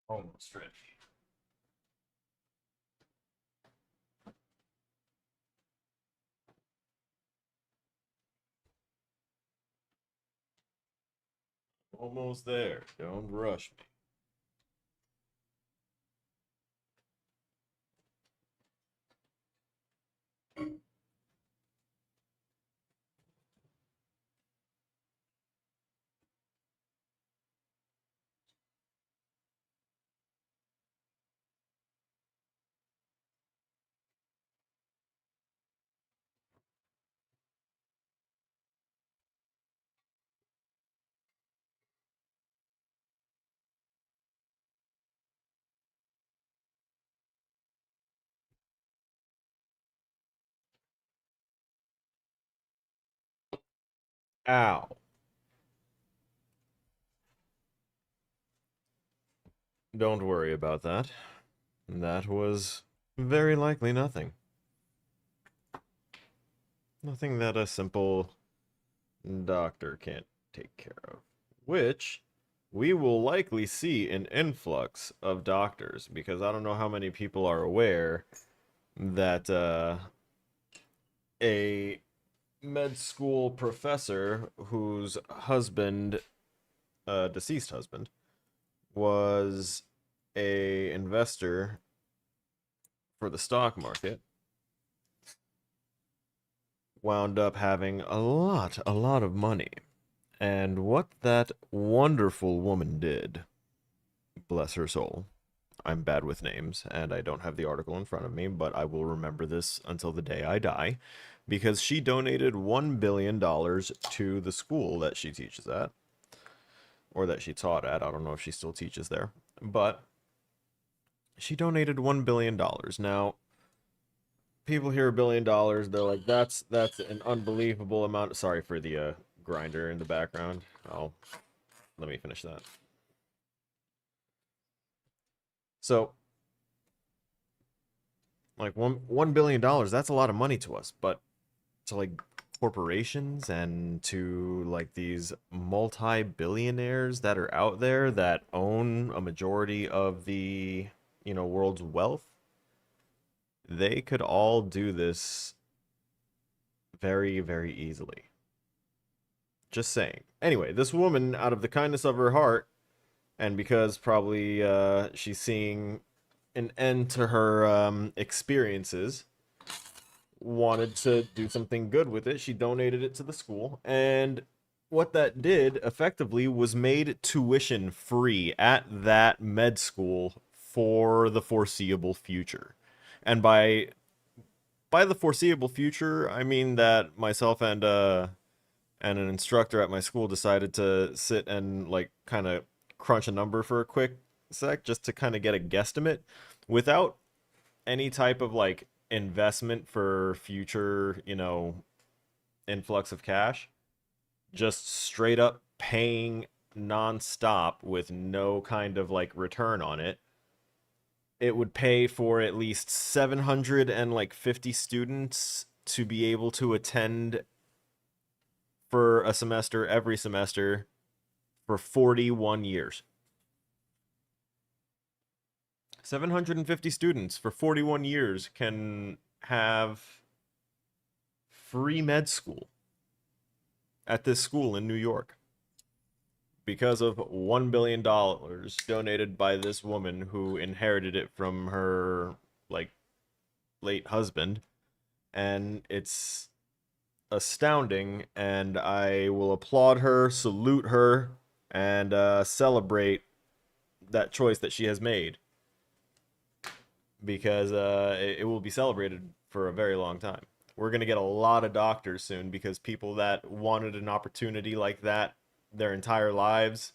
Almost ready. Almost there. Don't rush me. Ow. Don't worry about that. That was very likely nothing. Nothing that a simple doctor can't take care of. Which we will likely see an influx of doctors because I don't know how many people are aware that a med school professor whose husband, deceased husband, was a investor for the stock market, wound up having a lot of money. And what that wonderful woman did, bless her soul. I'm bad with names, and I don't have the article in front of me, but I will remember this until the day I die, because she donated $1 billion to the school that she teaches at, or that she taught at. I don't know if she still teaches there, but she donated $1 billion. Now, people hear $1 billion, they're like, that's an unbelievable amount. Sorry for the grinder in the background. Oh, let me finish that. So, like $1 billion, that's a lot of money to us, but to like corporations and to like these multi-billionaires that are out there that own a majority of the, world's wealth, they could all do this very, very easily. Just saying. Anyway, this woman, out of the kindness of her heart, and because probably she's seeing an end to her experiences, wanted to do something good with it. She donated it to the school, and what that did effectively was made tuition free at that med school for the foreseeable future. And by the foreseeable future, I mean that myself and an instructor at my school decided to sit and like kind of crunch a number for a quick sec just to kind of get a guesstimate without any type of like investment for future, influx of cash, just straight up paying nonstop with no kind of like return on it. It would pay for at least 750 students to be able to attend for a semester every semester for 41 years. 750 students for 41 years can have free med school at this school in New York because of $1 billion donated by this woman who inherited it from her like late husband. And it's astounding, and I will applaud her, salute her, and celebrate that choice that she has made because it will be celebrated for a very long time. We're going to get a lot of doctors soon because people that wanted an opportunity like that their entire lives,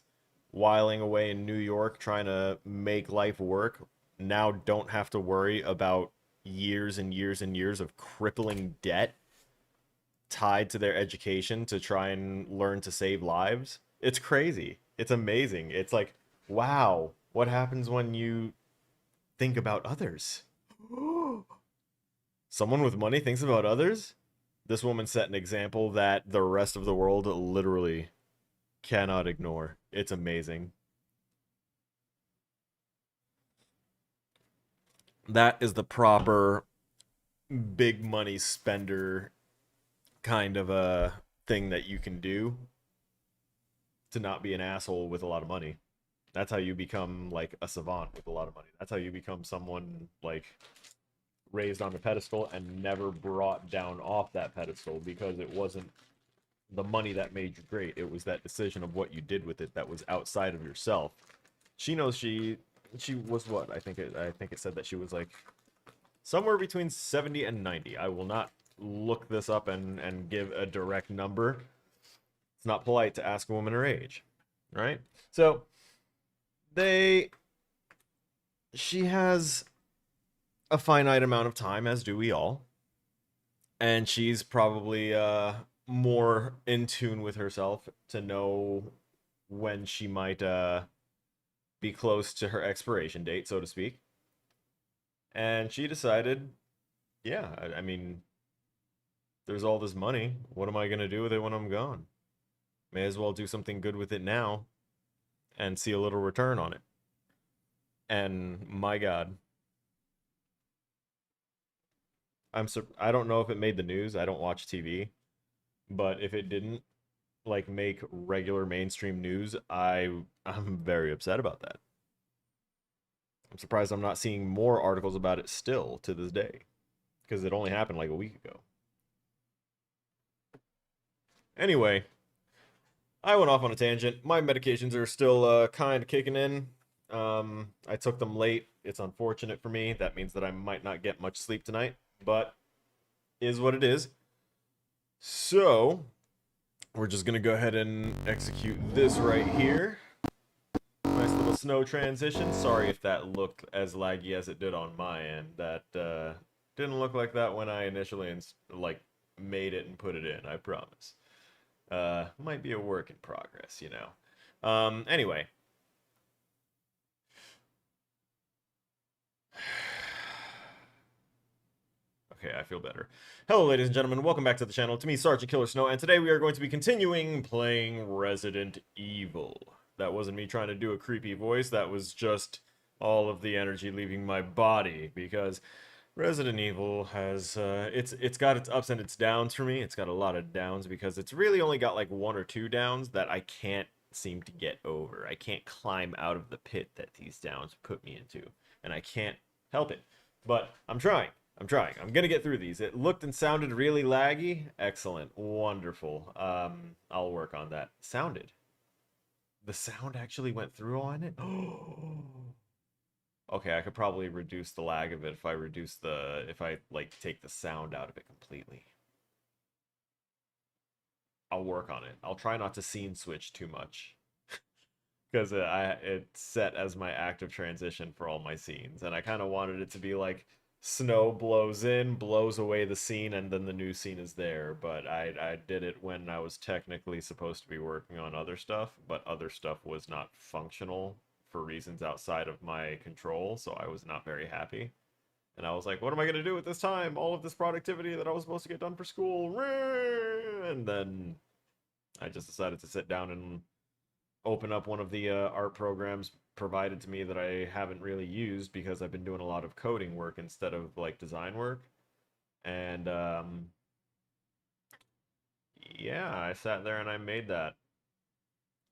whiling away in New York trying to make life work, now don't have to worry about years and years and years of crippling debt tied to their education to try and learn to save lives. It's crazy. It's amazing. It's like, wow, what happens when you think about others? Someone with money thinks about others? This woman set an example that the rest of the world literally cannot ignore. It's amazing. That is the proper big money spender kind of a thing that you can do to not be an asshole with a lot of money. That's how you become like a savant with a lot of money. That's how you become someone like raised on a pedestal and never brought down off that pedestal, because it wasn't the money that made you great. It was that decision of what you did with it that was outside of yourself. She knows she was what? I think it said that she was like somewhere between 70 and 90. I will not look this up and give a direct number. It's not polite to ask a woman her age, right? So they she has a finite amount of time, as do we all, and she's probably more in tune with herself to know when she might be close to her expiration date, so to speak. And she decided, yeah, I mean, there's all this money. What am I gonna do with it when I'm gone? May as well do something good with it now and see a little return on it. And my God, I don't know if it made the news. I don't watch TV, but if it didn't like make regular mainstream news, I'm very upset about that. I'm surprised I'm not seeing more articles about it still to this day, because it only happened like a week ago. Anyway, I went off on a tangent. My medications are still kind of kicking in. I took them late. It's unfortunate for me. That means that I might not get much sleep tonight, but is what it is. So, we're just going to go ahead and execute this right here. Nice little snow transition. Sorry if that looked as laggy as it did on my end. That didn't look like that when I initially like made it and put it in, I promise. Might be a work in progress, you know. Anyway. Okay, I feel better. Hello, ladies and gentlemen. Welcome back to the channel. To me, Sergeant Killer Snow, and today we are going to be continuing playing Resident Evil. That wasn't me trying to do a creepy voice. That was just all of the energy leaving my body, because Resident Evil has it's got its ups and its downs for me. It's got a lot of downs because it's really only got like one or two downs that I can't seem to get over. I can't climb out of the pit that these downs put me into, and I can't help it. But I'm trying. I'm trying. I'm gonna get through these. It looked and sounded really laggy. Excellent. Wonderful. I'll work on that. Sounded. The sound actually went through on it? Okay, I could probably reduce the lag of it if if I like take the sound out of it completely. I'll work on it. I'll try not to scene switch too much, because it's set as my active transition for all my scenes, and I kind of wanted it to be like snow blows in, blows away the scene, and then the new scene is there. But I did it when I was technically supposed to be working on other stuff, but other stuff was not functional for reasons outside of my control, so I was not very happy. And I was like, what am I going to do with this time? All of this productivity that I was supposed to get done for school. And then I just decided to sit down and open up one of the art programs provided to me that I haven't really used, because I've been doing a lot of coding work instead of like design work. And yeah, I sat there and I made that.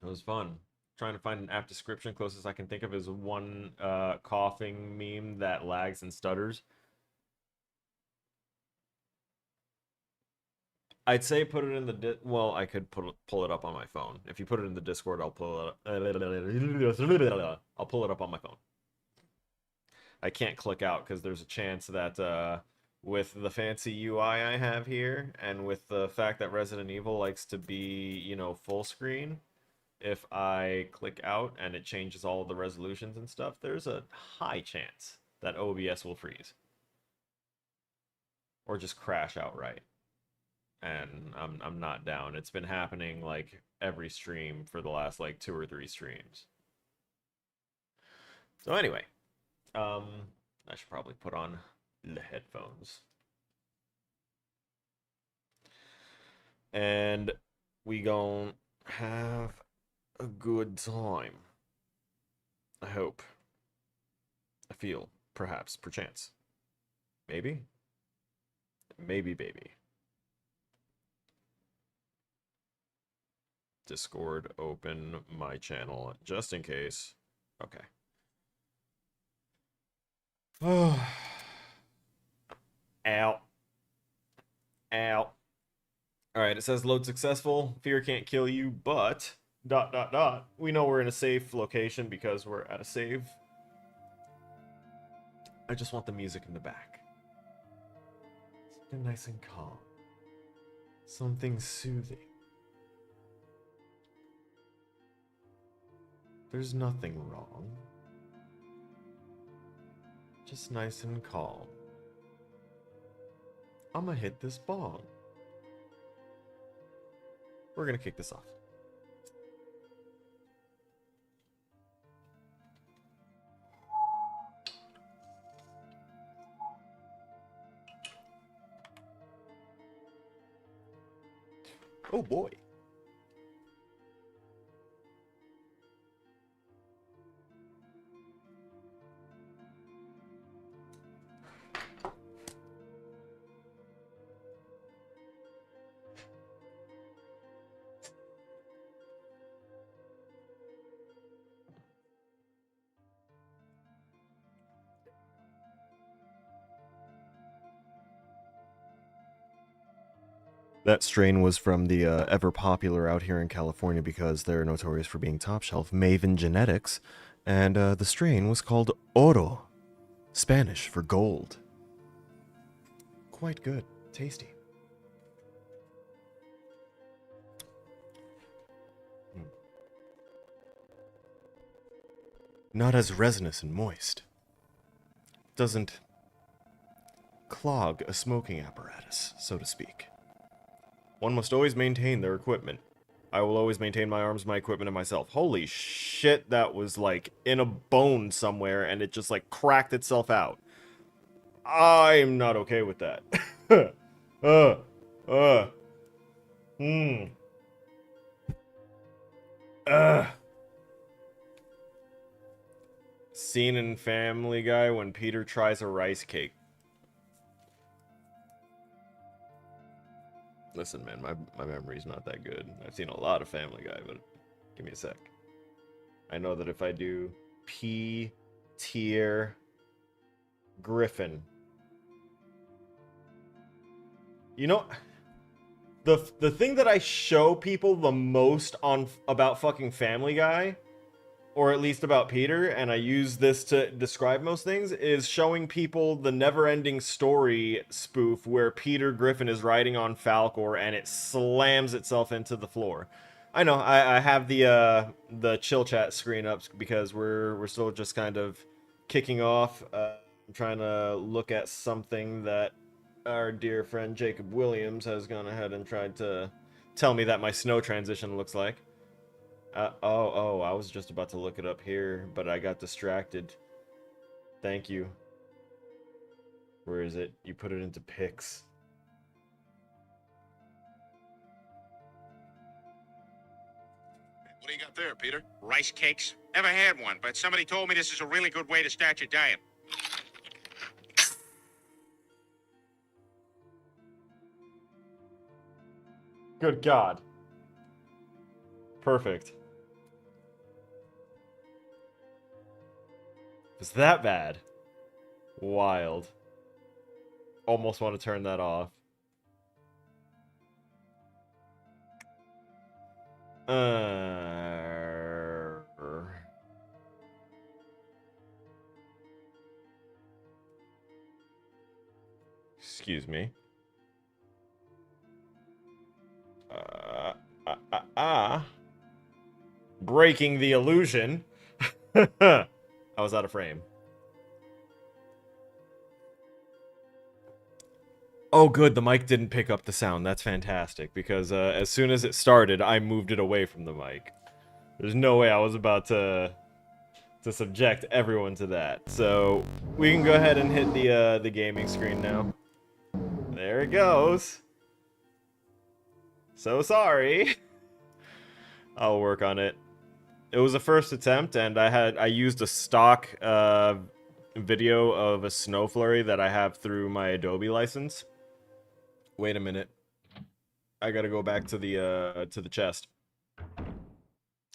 It was fun. Trying to find an apt description. Closest I can think of is one coughing meme that lags and stutters. I'd say put it in the well, I could pull it up on my phone. If you put it in the Discord, I'll pull it up. I'll pull it up on my phone. I can't click out because there's a chance that with the fancy UI I have here, and with the fact that Resident Evil likes to be, you know, full screen, if I click out and it changes all of the resolutions and stuff, there's a high chance that OBS will freeze or just crash outright. And I'm not down. It's been happening like every stream for the last like 2 or 3 streams. So anyway, um, I should probably put on the headphones. And we gon' have a good time. I hope. I feel Perhaps, perchance. Maybe? Maybe, baby. Discord, open my channel, just in case. Okay. Oh. Ow. Ow. Alright, it says load successful. Fear can't kill you, but... ... We know we're in a safe location because we're at a save. I just want the music in the back. Something nice and calm. Something soothing. There's nothing wrong. Just nice and calm. I'ma hit this bong. We're gonna kick this off. Oh boy. That strain was from the ever popular out here in California because they're notorious for being top shelf, Maven Genetics, and the strain was called Oro, Spanish for gold. Quite good, tasty. Not as resinous and moist. Doesn't clog a smoking apparatus, so to speak. One must always maintain their equipment. I will always maintain my arms, my equipment, and myself. Holy shit, that was like in a bone somewhere and it just like cracked itself out. I'm not okay with that. Scene in Family Guy when Peter tries a rice cake. Listen, man, my memory's not that good. I've seen a lot of Family Guy, but give me a sec. I know that if I do P tier Griffin. You know, the thing that I show people the most on about fucking Family Guy, or at least about Peter, and I use this to describe most things, is showing people the Never-Ending Story spoof where Peter Griffin is riding on Falcor and it slams itself into the floor. I know, I have the chill chat screen up because we're still just kind of kicking off. I'm trying to look at something that our dear friend Jacob Williams has gone ahead and tried to tell me that my snow transition looks like. Oh, I was just about to look it up here, but I got distracted. Thank you. Where is it? You put it into pics. What do you got there, Peter? Rice cakes? Never had one, but somebody told me this is a really good way to start your diet. Good God. Perfect. Is that bad? Wild. Almost want to turn that off. Excuse me. Breaking the illusion. I was out of frame. Oh, good. The mic didn't pick up the sound. That's fantastic, because as soon as it started, I moved it away from the mic. There's no way I was about to subject everyone to that. So we can go ahead and hit the gaming screen now. There it goes. So sorry. I'll work on it. It was a first attempt, and I used a stock video of a snow flurry that I have through my Adobe license. Wait a minute. I gotta go back to the chest.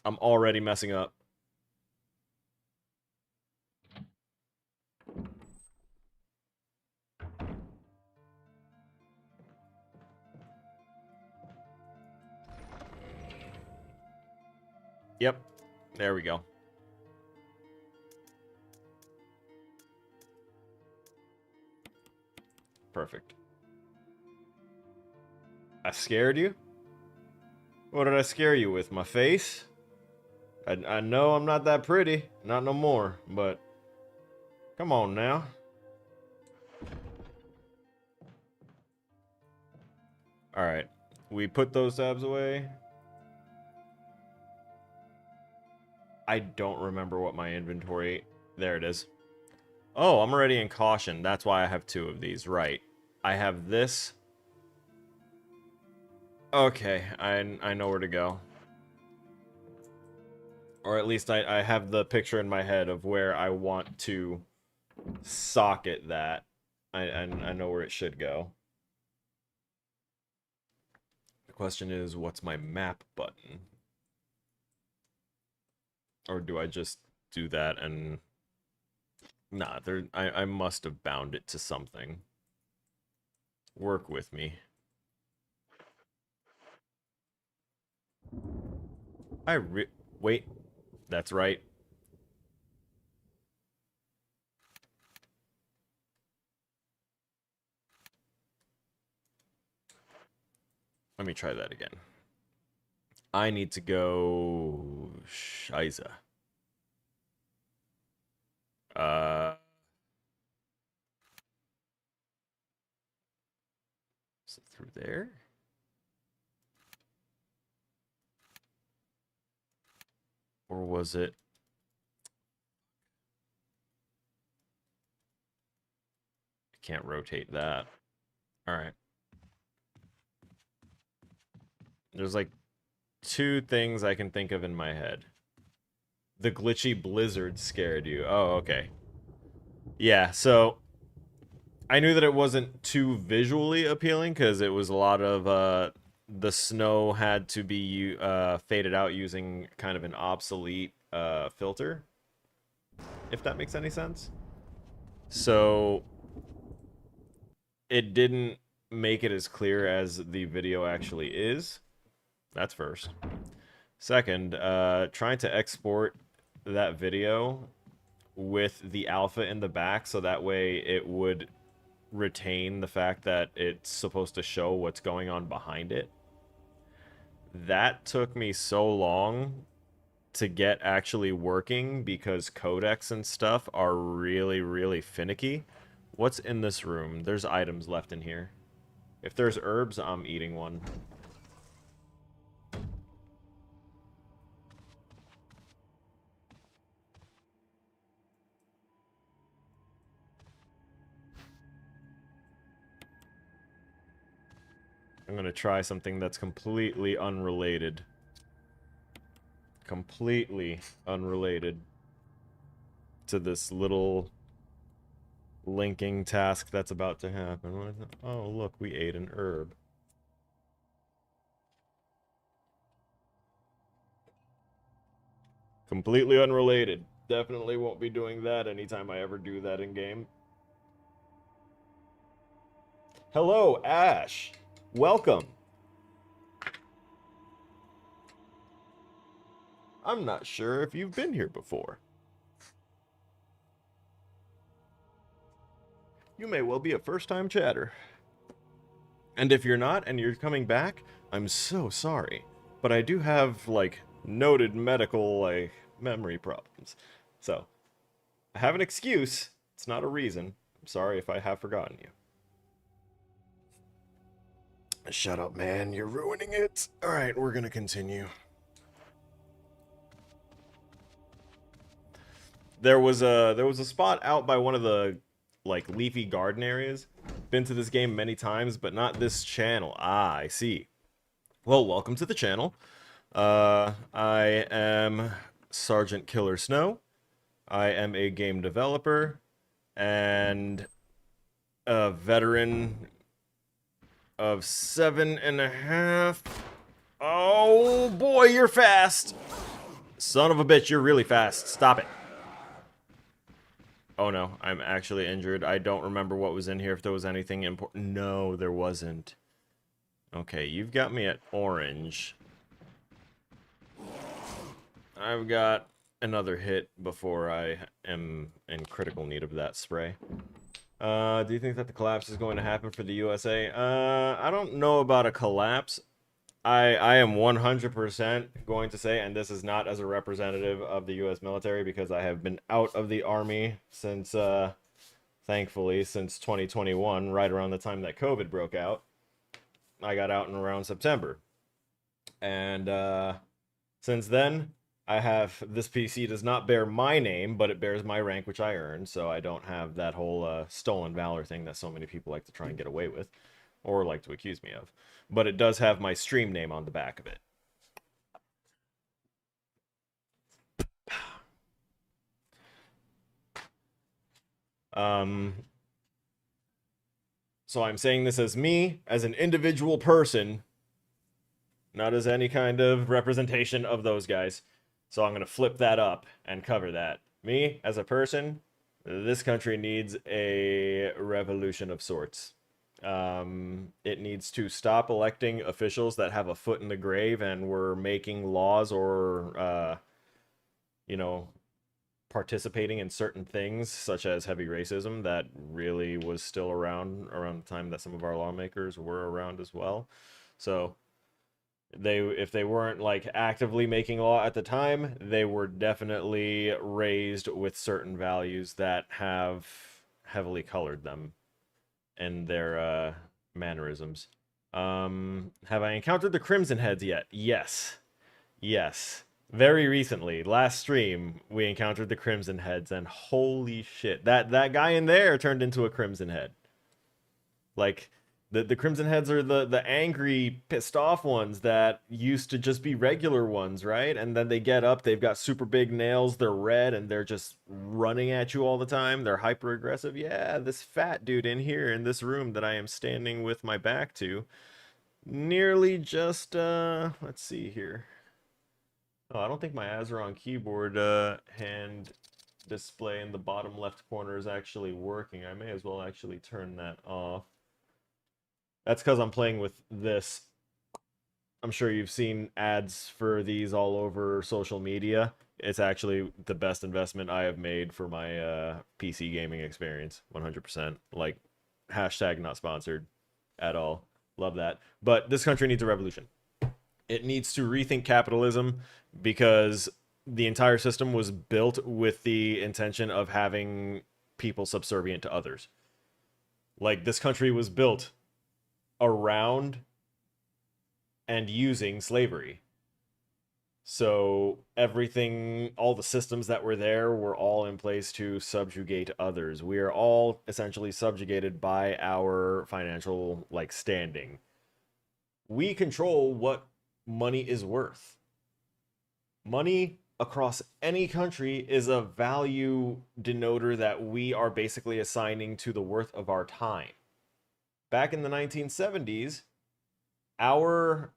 I'm already messing up. Yep. There we go. Perfect. I scared you? What did I scare you with? My face? I know I'm not that pretty. Not no more, but come on now. Alright. We put those tabs away. I don't remember what my inventory... There it is. Oh, I'm already in caution. That's why I have 2 of these. Right. I have this. Okay, I know where to go. Or at least I have the picture in my head of where I want to socket that. I know where it should go. The question is, what's my map button? Or do I just do that and... Nah, I must have bound it to something. Work with me. Wait. That's right. Let me try that again. I need to go... Shiza. Is it through there? Or was it... I can't rotate that. Alright. There's like 2 things I can think of in my head. The glitchy blizzard scared you. Oh, okay. Yeah, so... I knew that it wasn't too visually appealing because it was a lot of... the snow had to be faded out using kind of an obsolete filter. If that makes any sense. So... It didn't make it as clear as the video actually is. That's first. Second, trying to export that video with the alpha in the back so that way it would retain the fact that it's supposed to show what's going on behind it. That took me so long to get actually working because codecs and stuff are really, really finicky. What's in this room? There's items left in here. If there's herbs, I'm eating one. I'm gonna try something that's completely unrelated. Completely unrelated to this little linking task that's about to happen. Oh, look, we ate an herb. Completely unrelated. Definitely won't be doing that anytime I ever do that in game. Hello, Ash. Welcome. I'm not sure if you've been here before. You may well be a first-time chatter. And if you're not and you're coming back, I'm so sorry. But I do have, like, noted medical, like, memory problems. So, I have an excuse. It's not a reason. I'm sorry if I have forgotten you. Shut up, man. You're ruining it. Alright, we're gonna continue. There was a spot out by one of the, like, leafy garden areas. Been to this game many times, but not this channel. Ah, I see. Well, welcome to the channel. I am Sergeant Killer Snow. I am a game developer. and a veteran of 7.5. Oh boy, you're fast. Son of a bitch, you're really fast. Stop it. Oh no, I'm actually injured. I don't remember what was in here, if there was anything important. No, there wasn't. Okay, you've got me at orange. I've got another hit before I am in critical need of that spray. Do you think that the collapse is going to happen for the USA? I don't know about a collapse. I am 100% going to say, and this is not as a representative of the U.S. military, because I have been out of the Army since, thankfully, since 2021, right around the time that COVID broke out. I got out in around September. And since then, this PC does not bear my name, but it bears my rank, which I earned, so I don't have that whole stolen valor thing that so many people like to try and get away with, or like to accuse me of. But it does have my stream name on the back of it. So I'm saying this as me, as an individual person, not as any kind of representation of those guys. So I'm going to flip that up and cover that. Me, as a person, this country needs a revolution of sorts. It needs to stop electing officials that have a foot in the grave and were making laws or, you know, participating in certain things, such as heavy racism, that really was still around the time that some of our lawmakers were around as well. So if they weren't like actively making law at the time, they were definitely raised with certain values that have heavily colored them and their mannerisms. Have I encountered the Crimson Heads yet? Yes. Yes. Very recently, last stream, we encountered the Crimson Heads, and holy shit, that guy in there turned into a Crimson Head. Like, the Crimson Heads are the angry, pissed off ones that used to just be regular ones, right? And then they get up, they've got super big nails, they're red, and they're just running at you all the time. They're hyper aggressive. Yeah, this fat dude in here in this room that I am standing with my back to nearly just, let's see here. Oh, I don't think my Azeron keyboard hand display in the bottom left corner is actually working. I may as well actually turn that off. That's because I'm playing with this. I'm sure you've seen ads for these all over social media. It's actually the best investment I have made for my PC gaming experience. 100%. Like, hashtag not sponsored at all. Love that. But this country needs a revolution. It needs to rethink capitalism, because the entire system was built with the intention of having people subservient to others. Like, this country was built around and using slavery. So everything, all the systems that were there were all in place to subjugate others. We are all essentially subjugated by our financial, like, standing. We control what money is worth. Money across any country is a value denoter that we are basically assigning to the worth of our time. Back in the 1970s, our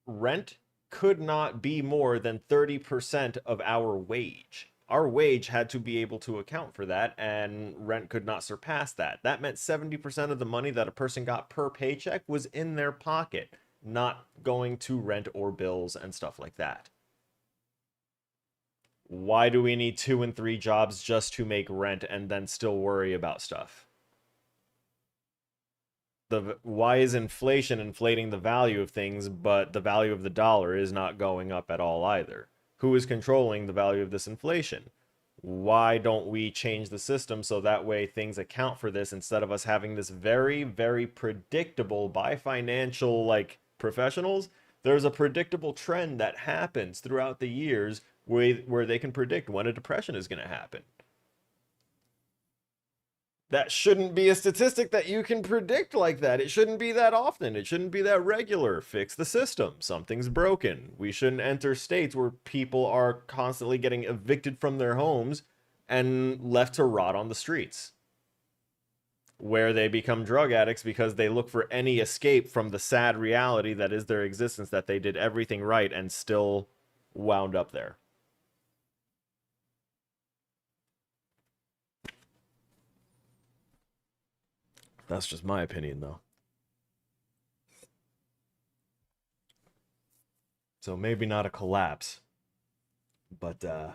rent could not be more than 30% of our wage. Our wage had to be able to account for that, and rent could not surpass that. That meant 70% of the money that a person got per paycheck was in their pocket, not going to rent or bills and stuff like that. Why do we need 2 and 3 jobs just to make rent and then still worry about stuff? Why is inflation inflating the value of things, but the value of the dollar is not going up at all either? Who is controlling the value of this inflation? Why don't we change the system so that way things account for this, instead of us having this very, very predictable, by financial like professionals, there's a predictable trend that happens throughout the years where they can predict when a depression is going to happen. That shouldn't be a statistic that you can predict like that. It shouldn't be that often. It shouldn't be that regular. Fix the system. Something's broken. We shouldn't enter states where people are constantly getting evicted from their homes and left to rot on the streets. where they become drug addicts because they look for any escape from the sad reality that is their existence, that they did everything right and still wound up there. That's just my opinion, though. So maybe not a collapse, but a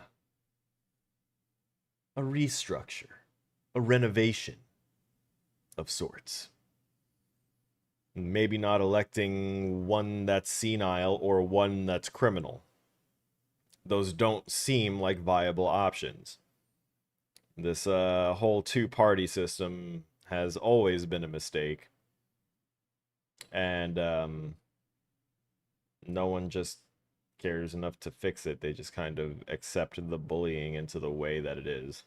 restructure, a renovation of sorts. Maybe not electing one that's senile or one that's criminal. Those don't seem like viable options. This whole two-party system has always been a mistake. And no one just cares enough to fix it. They just kind of accept the bullying into the way that it is.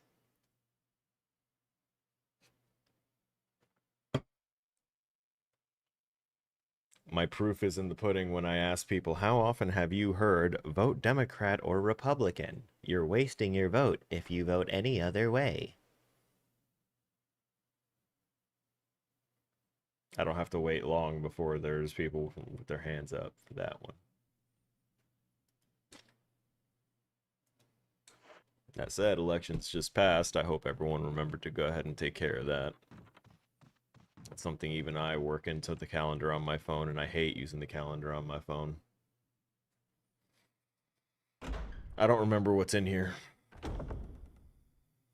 My proof is in the pudding when I ask people, how often have you heard, vote Democrat or Republican? You're wasting your vote if you vote any other way. I don't have to wait long before there's people with their hands up for that one. That said, elections just passed. I hope everyone remembered to go ahead and take care of that. That's something even I work into the calendar on my phone, and I hate using the calendar on my phone. I don't remember what's in here.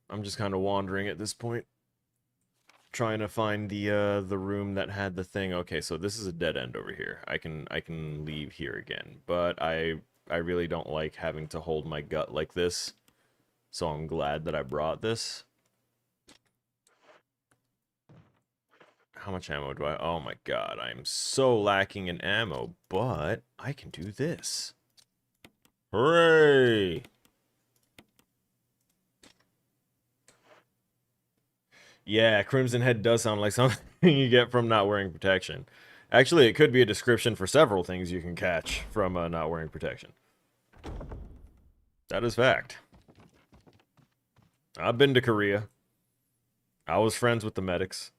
I'm just kind of wandering at this point, trying to find the room that had the thing. Okay, so this is a dead end over here. I can leave here again, but I really don't like having to hold my gut like this. So I'm glad that I brought this. How much ammo do I... Oh my god, I'm so lacking in ammo, but I can do this. Hooray! Yeah, Crimson Head does sound like something you get from not wearing protection. Actually, it could be a description for several things you can catch from not wearing protection. That is fact. I've been to Korea. I was friends with the medics.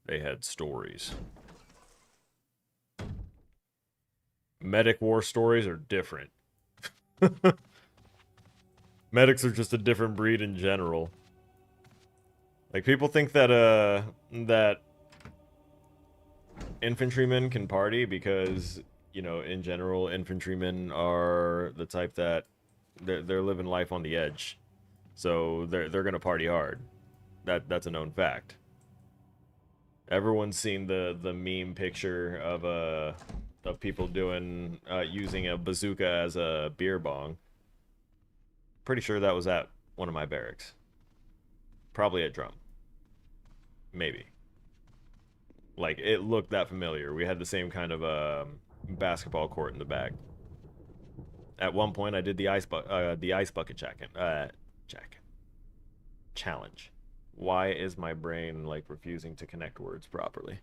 They had stories. Medic war stories are different. Medics are just a different breed in general. Like, people think that, that infantrymen can party because, you know, in general, infantrymen are the type that they're living life on the edge. So they're gonna party hard. That's a known fact. Everyone's seen the meme picture of people doing using a bazooka as a beer bong. Pretty sure that was at one of my barracks. Probably at Drum. Maybe. Like, it looked that familiar. We had the same kind of basketball court in the back. At one point, I did the ice bucket challenge. Why is my brain, like, refusing to connect words properly?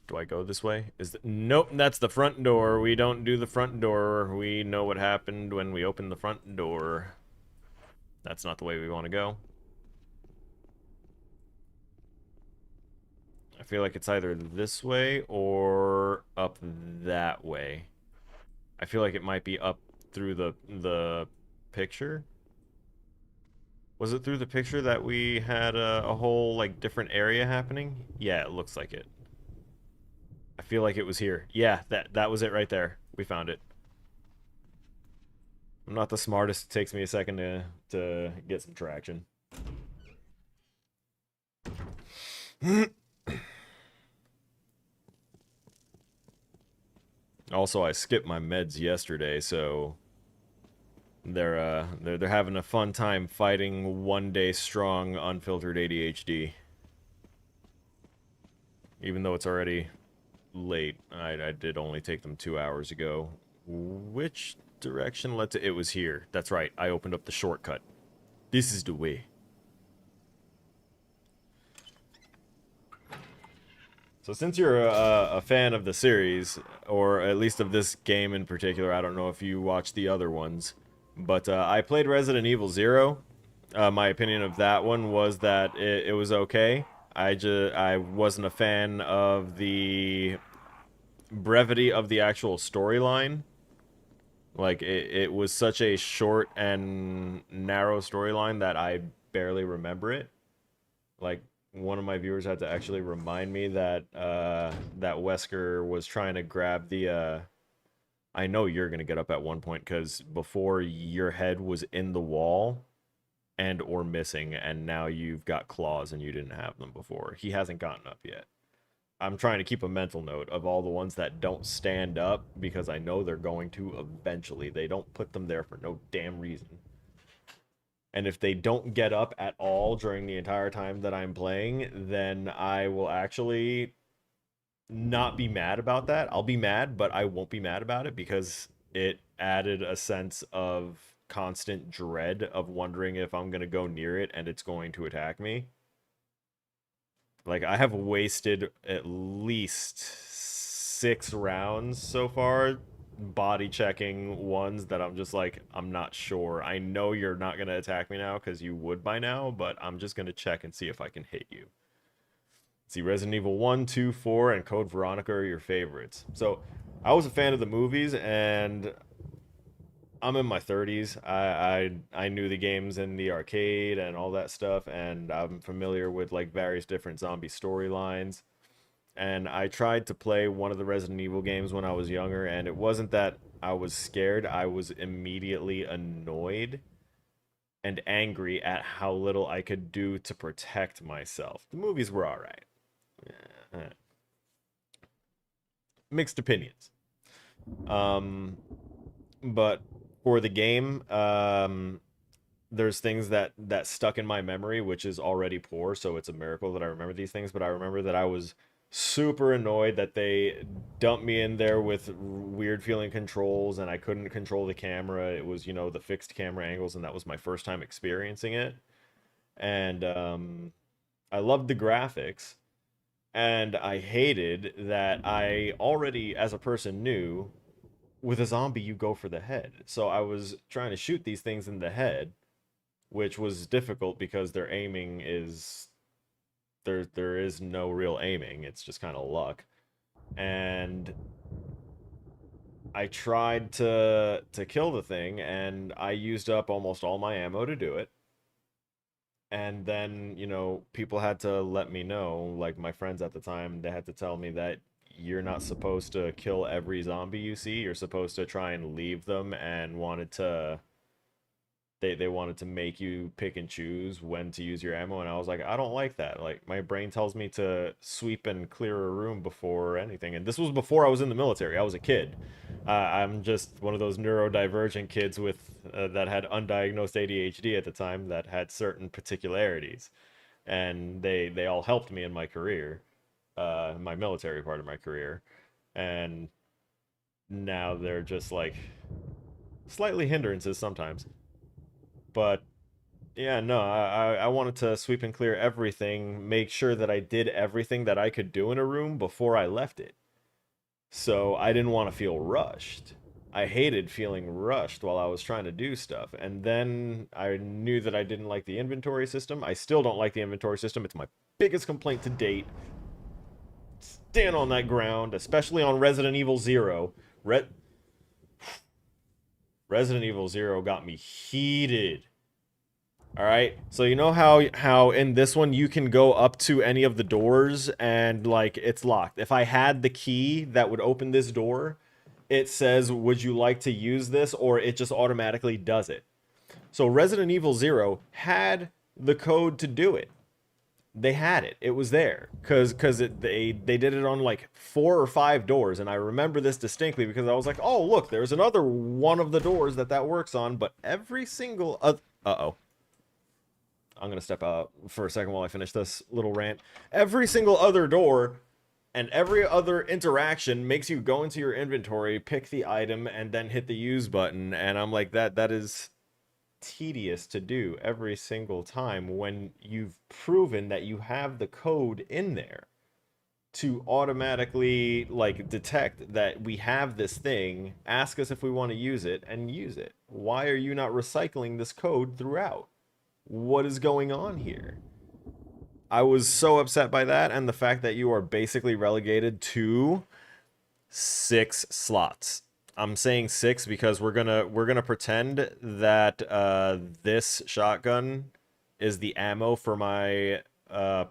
Do I go this way? Nope, that's the front door. We don't do the front door. We know what happened when we opened the front door. That's not the way we want to go. I feel like it's either this way or up that way. I feel like it might be up through the picture. Was it through the picture that we had a whole, like, different area happening? Yeah, it looks like it. I feel like it was here. Yeah, that was it right there. We found it. I'm not the smartest. It takes me a second to get some traction. Also, I skipped my meds yesterday, so they're having a fun time fighting one day strong unfiltered ADHD. Even though it's already late. I did only take them 2 hours ago. Which direction led to... It was here. That's right. I opened up the shortcut. This is the way. So since you're a fan of the series, or at least of this game in particular, I don't know if you watched the other ones, but I played Resident Evil 0, My opinion of that one was that it was okay. I wasn't a fan of the brevity of the actual storyline. Like it was such a short and narrow storyline that I barely remember it. Like one of my viewers had to actually remind me that that Wesker was trying to grab the I know you're gonna get up at one point because before your head was in the wall and or missing, and now you've got claws and you didn't have them before. He hasn't gotten up yet. I'm trying to keep a mental note of all the ones that don't stand up because I know they're going to eventually. They don't put them there for no damn reason. And if they don't get up at all during the entire time that I'm playing, then I will actually not be mad about that. I'll be mad, but I won't be mad about it because it added a sense of constant dread of wondering if I'm going to go near it and it's going to attack me. Like I have wasted at least 6 rounds so far body checking ones that I'm just like, I'm not sure. I know you're not going to attack me now because you would by now, but I'm just going to check and see if I can hit you. See, Resident Evil 1, 2, 4, and Code Veronica are your favorites. So I was a fan of the movies, and I'm in my 30s. I knew the games in the arcade and all that stuff, and I'm familiar with like various different zombie storylines. And I tried to play one of the Resident Evil games when I was younger, and it wasn't that I was scared, I was immediately annoyed and angry at how little I could do to protect myself. The movies were all right. Mixed opinions. Um, but for the game, there's things that stuck in my memory, which is already poor, so it's a miracle that I remember these things. But I remember that I was super annoyed that they dumped me in there with weird feeling controls and I couldn't control the camera. It was, the fixed camera angles, and that was my first time experiencing it. And I loved the graphics, and I hated that I already, as a person, knew with a zombie you go for the head. So I was trying to shoot these things in the head, which was difficult because their aiming is there is no real aiming. It's just kind of luck. And I tried to kill the thing, and I used up almost all my ammo to do it. And then, people had to let me know, like my friends at the time, they had to tell me that you're not supposed to kill every zombie you see. You're supposed to try and leave them, and they wanted to make you pick and choose when to use your ammo, and I was like, I don't like that. Like my brain tells me to sweep and clear a room before anything. And this was before I was in the military. I was a kid. I'm just one of those neurodivergent kids with that had undiagnosed ADHD at the time that had certain particularities, and they all helped me in my career, my military part of my career, and now they're just like slightly hindrances sometimes. But yeah, no, I wanted to sweep and clear everything, make sure that I did everything that I could do in a room before I left it. So I didn't want to feel rushed. I hated feeling rushed while I was trying to do stuff. And then I knew that I didn't like the inventory system. I still don't like the inventory system. It's my biggest complaint to date. Stand on that ground, especially on Resident Evil 0. Resident Evil 0 got me heated. All right. So you know how in this one you can go up to any of the doors and like it's locked. If I had the key that would open this door, it says, "Would you like to use this?" or it just automatically does it. So Resident Evil 0 had the code to do it. They had it. It was there cuz they did it on like 4 or 5 doors, and I remember this distinctly because I was like, "Oh, look, there's another one of the doors that works on." But every single uh-oh. I'm going to step out for a second while I finish this little rant. Every single other door and every other interaction makes you go into your inventory, pick the item, and then hit the use button. And I'm like, that is tedious to do every single time when you've proven that you have the code in there to automatically like detect that we have this thing, ask us if we want to use it, and use it. Why are you not recycling this code throughout? What is going on here? I was so upset by that, and the fact that you are basically relegated to 6 slots. I'm saying 6 because we're gonna pretend that this shotgun is the ammo for my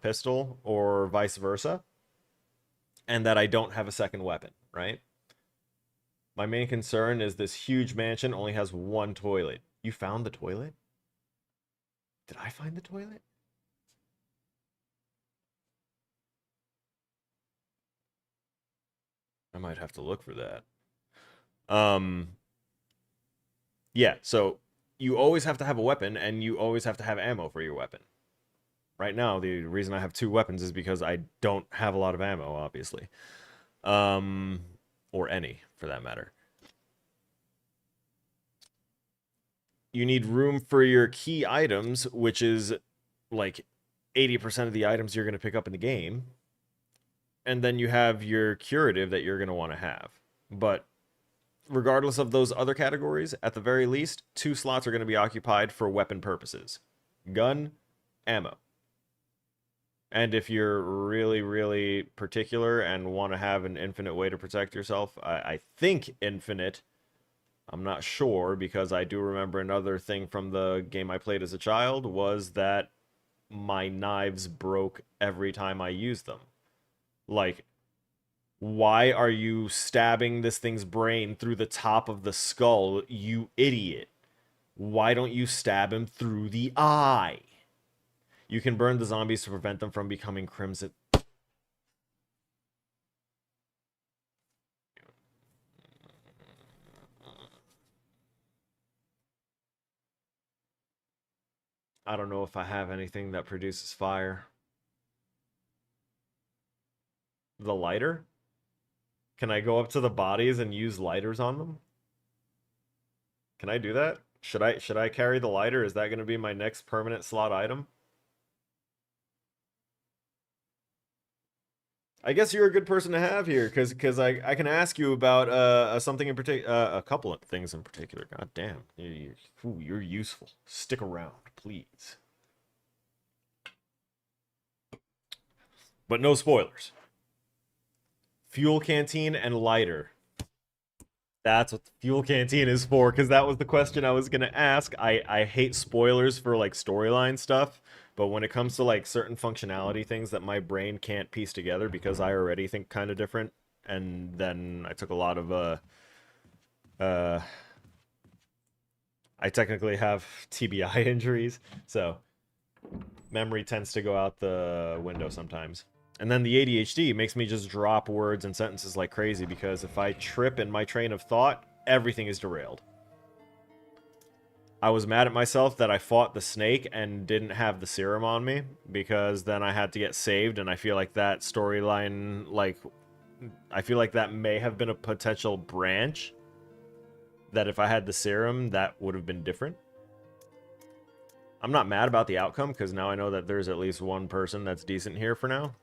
pistol, or vice versa, and that I don't have a second weapon, right? My main concern is this huge mansion only has 1 toilet. You found the toilet? Did I find the toilet? I might have to look for that. Um, yeah, so you always have to have a weapon, and you always have to have ammo for your weapon. Right now, the reason I have 2 weapons is because I don't have a lot of ammo, obviously. Um, or any, for that matter. You need room for your key items, which is like 80% of the items you're going to pick up in the game. And then you have your curative that you're going to want to have. But regardless of those other categories, at the very least, 2 slots are going to be occupied for weapon purposes. Gun, ammo. And if you're really, really particular and want to have an infinite way to protect yourself, I think infinite. I'm not sure, because I do remember another thing from the game I played as a child was that my knives broke every time I used them. Like, why are you stabbing this thing's brain through the top of the skull, you idiot? Why don't you stab him through the eye? You can burn the zombies to prevent them from becoming crimson. I don't know if I have anything that produces fire. The lighter? Can I go up to the bodies and use lighters on them? Can I do that? Should I carry the lighter? Is that going to be my next permanent slot item? I guess you're a good person to have here, because I can ask you about something in particular, a couple of things in particular. God damn, you're useful. Stick around, please. But no spoilers. Fuel canteen and lighter. That's what the fuel canteen is for, because that was the question I was gonna ask. I hate spoilers for like storyline stuff, but when it comes to like certain functionality things that my brain can't piece together because I already think kind of different, and then I took a lot of uh I technically have TBI injuries, so memory tends to go out the window sometimes. And then the ADHD makes me just drop words and sentences like crazy, because if I trip in my train of thought, everything is derailed. I was mad at myself that I fought the snake and didn't have the serum on me, because then I had to get saved, and I feel like that storyline, like, I feel like that may have been a potential branch, that if I had the serum, that would have been different. I'm not mad about the outcome, because now I know that there's at least one person that's decent here for now.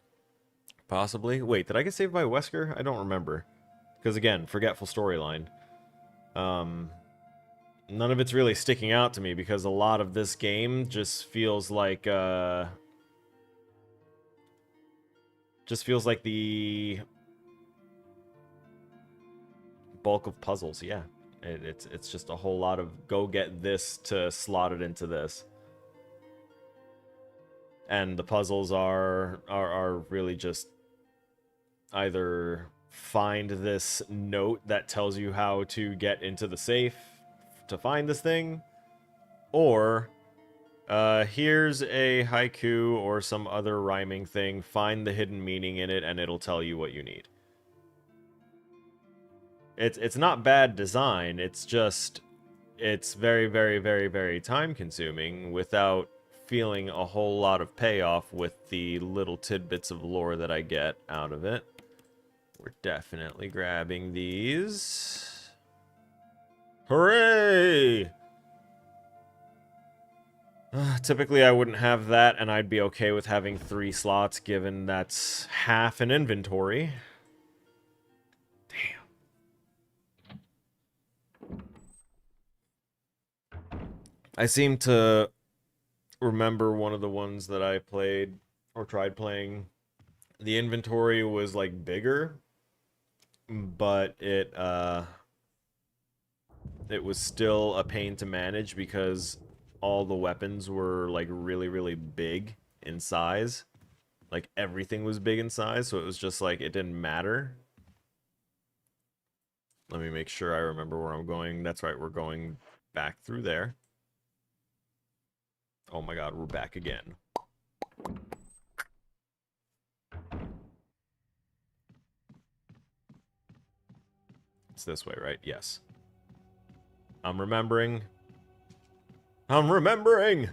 Possibly. Wait, did I get saved by Wesker? I don't remember. Because again, forgetful storyline. None of it's really sticking out to me, because a lot of this game just feels like the bulk of puzzles. Yeah, it's just a whole lot of go get this to slot it into this. And the puzzles are really just either find this note that tells you how to get into the safe to find this thing, or here's a haiku or some other rhyming thing, find the hidden meaning in it, and it'll tell you what you need. It's not bad design, it's just, it's very, very, very, very time consuming without feeling a whole lot of payoff with the little tidbits of lore that I get out of it. We're definitely grabbing these. Hooray! Typically, I wouldn't have that, and I'd be okay with having 3 slots, given that's half an inventory. Damn. I seem to remember one of the ones that I played or tried playing, the inventory was like bigger, but it was still a pain to manage because all the weapons were like really really big in size. Like everything was big in size, so it was just like it didn't matter. Let me make sure I remember where I'm going. That's right, we're going back through there. Oh my god, we're back again. It's this way, right? Yes. I'm remembering. I'm remembering!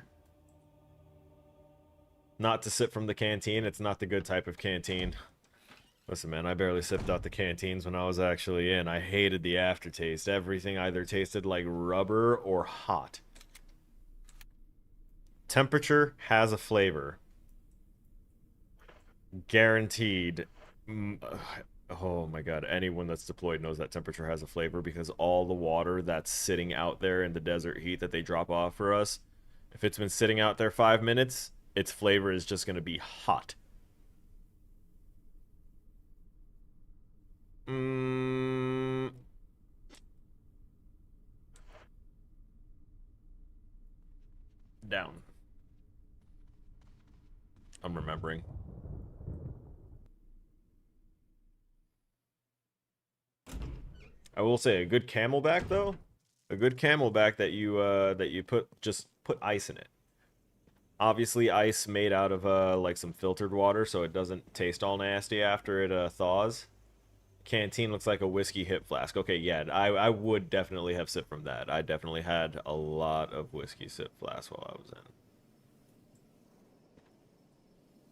Not to sip from the canteen. It's not the good type of canteen. Listen, man, I barely sipped out the canteens when I was actually in. I hated the aftertaste. Everything either tasted like rubber or hot. Temperature has a flavor. Guaranteed. Oh my god, anyone that's deployed knows that temperature has a flavor because all the water that's sitting out there in the desert heat that they drop off for us, if it's been sitting out there 5 minutes, its flavor is just going to be hot. Down. I'm remembering. I will say a good camelback though, a good camelback that you put ice in it. Obviously, ice made out of like some filtered water, so it doesn't taste all nasty after it thaws. Canteen looks like a whiskey hip flask. Okay, yeah, I would definitely have sipped from that. I definitely had a lot of whiskey sip flasks while I was in.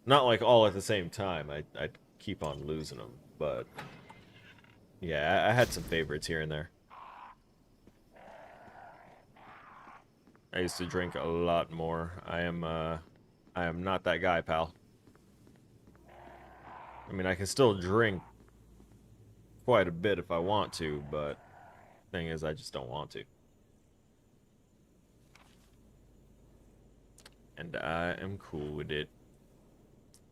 Not like all at the same time. I'd keep on losing them, but yeah, I had some favorites here and there. I used to drink a lot more. I am not that guy, pal. I mean, I can still drink quite a bit if I want to, but thing is, I just don't want to. And I am cool with it.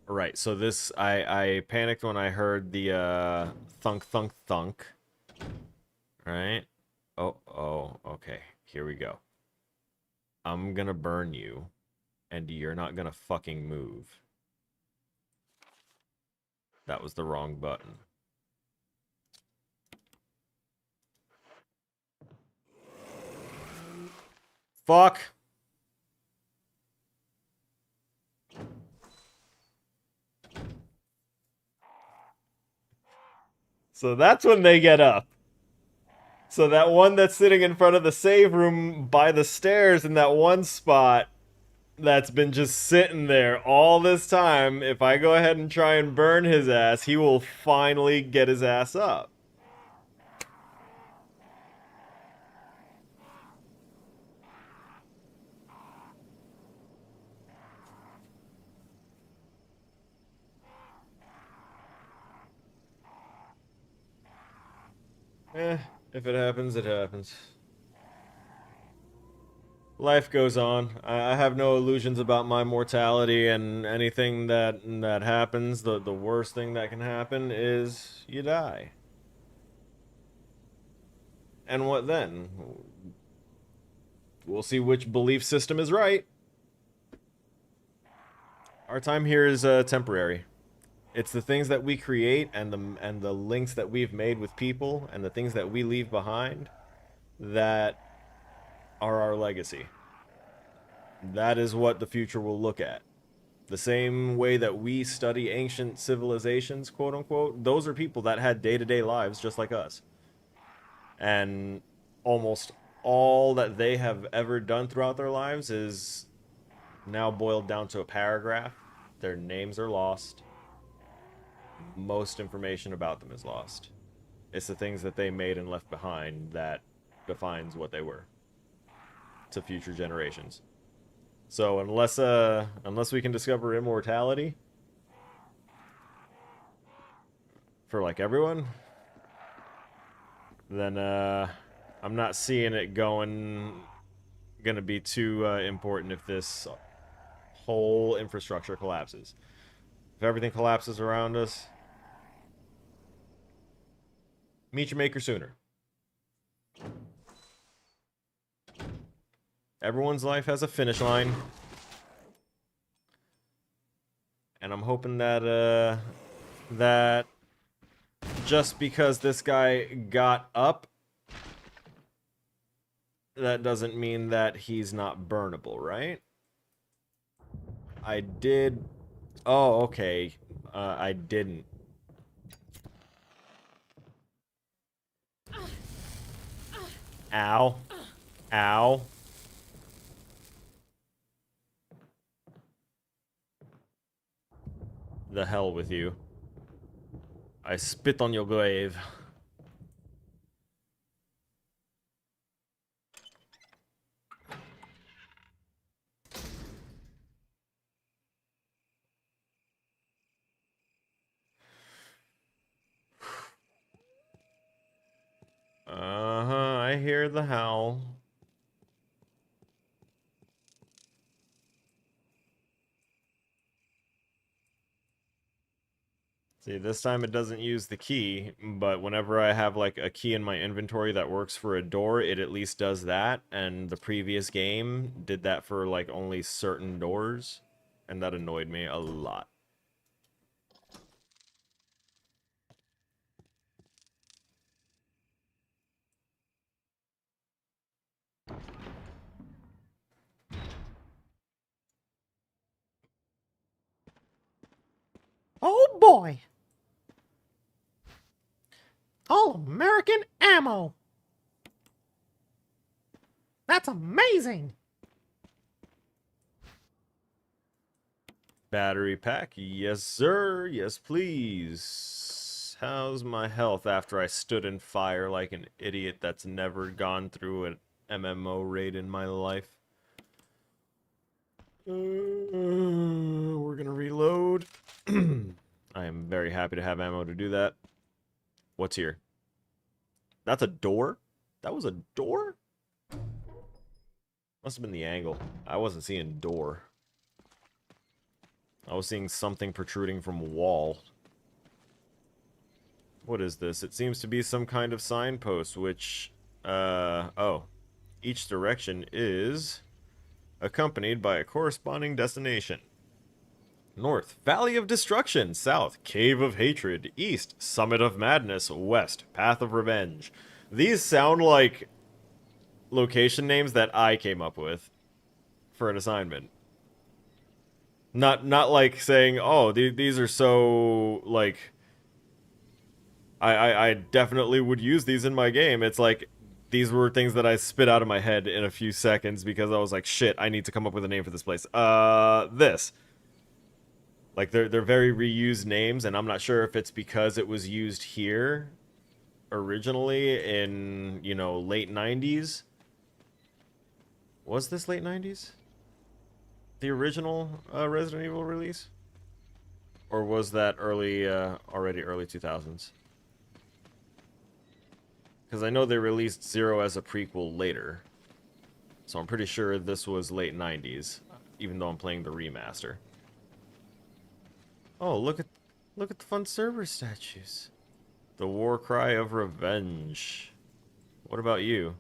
Right, so this, I panicked when I heard the, thunk, thunk, thunk. Right? Oh, okay. Here we go. I'm gonna burn you, and you're not gonna fucking move. That was the wrong button. Fuck! So that's when they get up. So that one that's sitting in front of the save room by the stairs in that one spot that's been just sitting there all this time, if I go ahead and try and burn his ass, he will finally get his ass up. If it happens, it happens. Life goes on. I have no illusions about my mortality, and anything that happens, the worst thing that can happen is you die. And what then? We'll see which belief system is right. Our time here is temporary. It's the things that we create and the links that we've made with people and the things that we leave behind that are our legacy. That is what the future will look at. The same way that we study ancient civilizations, quote unquote, those are people that had day-to-day lives just like us. And almost all that they have ever done throughout their lives is now boiled down to a paragraph. Their names are lost. Most information about them is lost. It's the things that they made and left behind that defines what they were to future generations. So unless we can discover immortality for like everyone, then I'm not seeing it gonna be too important if this whole infrastructure collapses. If everything collapses around us, meet your maker sooner. Everyone's life has a finish line. And I'm hoping that, that just because this guy got up, that doesn't mean that he's not burnable, right? I did... Oh, okay. I didn't. Ow. Ow. The hell with you. I spit on your grave. Uh-huh, I hear the howl. See, this time it doesn't use the key, but whenever I have, like, a key in my inventory that works for a door, it at least does that, and the previous game did that for, like, only certain doors, and that annoyed me a lot. Oh boy! All American ammo! That's amazing! Battery pack, yes sir, yes please. How's my health after I stood in fire like an idiot that's never gone through an MMO raid in my life? We're gonna reload. I am very happy to have ammo to do that. What's here? That's a door? That was a door? Must have been the angle. I wasn't seeing door. I was seeing something protruding from a wall. What is this? It seems to be some kind of signpost, which, oh. Each direction is accompanied by a corresponding destination. North, Valley of Destruction. South, Cave of Hatred. East, Summit of Madness. West, Path of Revenge. These sound like location names that I came up with for an assignment. Not like saying, oh, these are so, like, I definitely would use these in my game. It's like, these were things that I spit out of my head in a few seconds because I was like, shit, I need to come up with a name for this place. This. Like, they're very reused names, and I'm not sure if it's because it was used here originally in, you know, late 90s. Was this late 90s? The original Resident Evil release? Or was that early, already early 2000s? Because I know they released Zero as a prequel later. So I'm pretty sure this was late 90s, even though I'm playing the remaster. Oh, look at the fun server statues. The War Cry of Revenge. What about you?